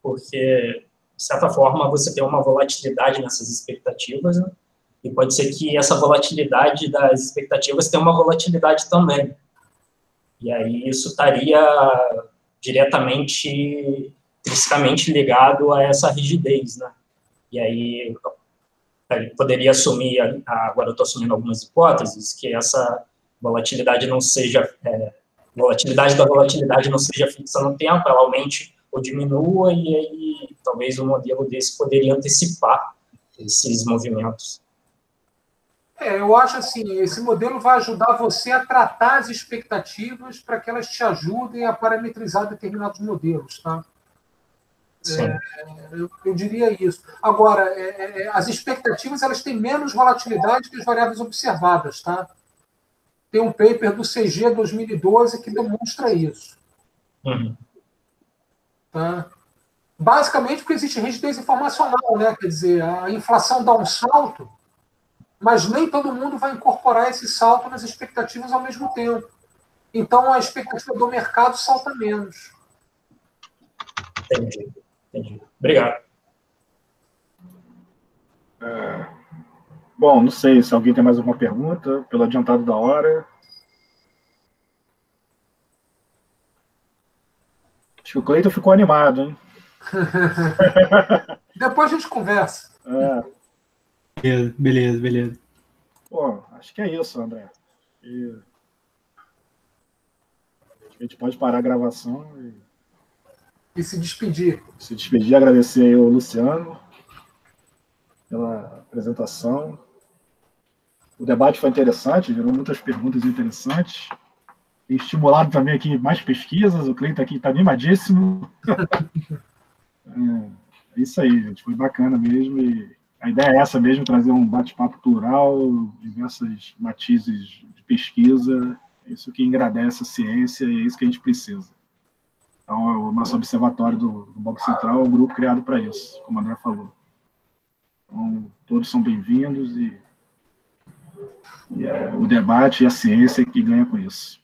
porque, de de certa forma, você tem uma volatilidade nessas expectativas, né? E pode ser que essa volatilidade das expectativas tenha uma volatilidade também. E aí isso estaria diretamente, intrinsecamente ligado a essa rigidez, né? E aí poderia assumir, agora eu estou assumindo algumas hipóteses, que essa volatilidade não seja, volatilidade da volatilidade não seja fixa no tempo, ela aumente ou diminua, e aí talvez um modelo desse poderia antecipar esses movimentos. Eu acho assim, esse modelo vai ajudar você a tratar as expectativas para que elas te ajudem a parametrizar determinados modelos, tá? Eu diria isso. Agora, as expectativas elas têm menos volatilidade que as variáveis observadas, tá? Tem um paper do CG 2012 que demonstra isso. Tá? Basicamente porque existe rigidez informacional, né? Quer dizer, a inflação dá um salto, mas nem todo mundo vai incorporar esse salto nas expectativas ao mesmo tempo. Então, a expectativa do mercado salta menos. Entendi. Obrigado. Bom, não sei se alguém tem mais alguma pergunta, pelo adiantado da hora. Acho que o Cleiton ficou animado, hein? Depois a gente conversa. Beleza. Pô, acho que é isso, André. Acho que a gente pode parar a gravação E se despedir. Agradecer aí ao Luciano pela apresentação. O debate foi interessante, gerou muitas perguntas interessantes. Tem estimulado também aqui mais pesquisas, o Cleiton aqui está animadíssimo. É isso aí, gente, foi bacana mesmo. E a ideia é essa mesmo, trazer um bate-papo plural, diversos matizes de pesquisa. É isso que engrandece a ciência e é isso que a gente precisa. Então, o nosso observatório do Banco Central é um grupo criado para isso, como o André falou. Então, todos são bem-vindos e o debate e a ciência que ganha com isso.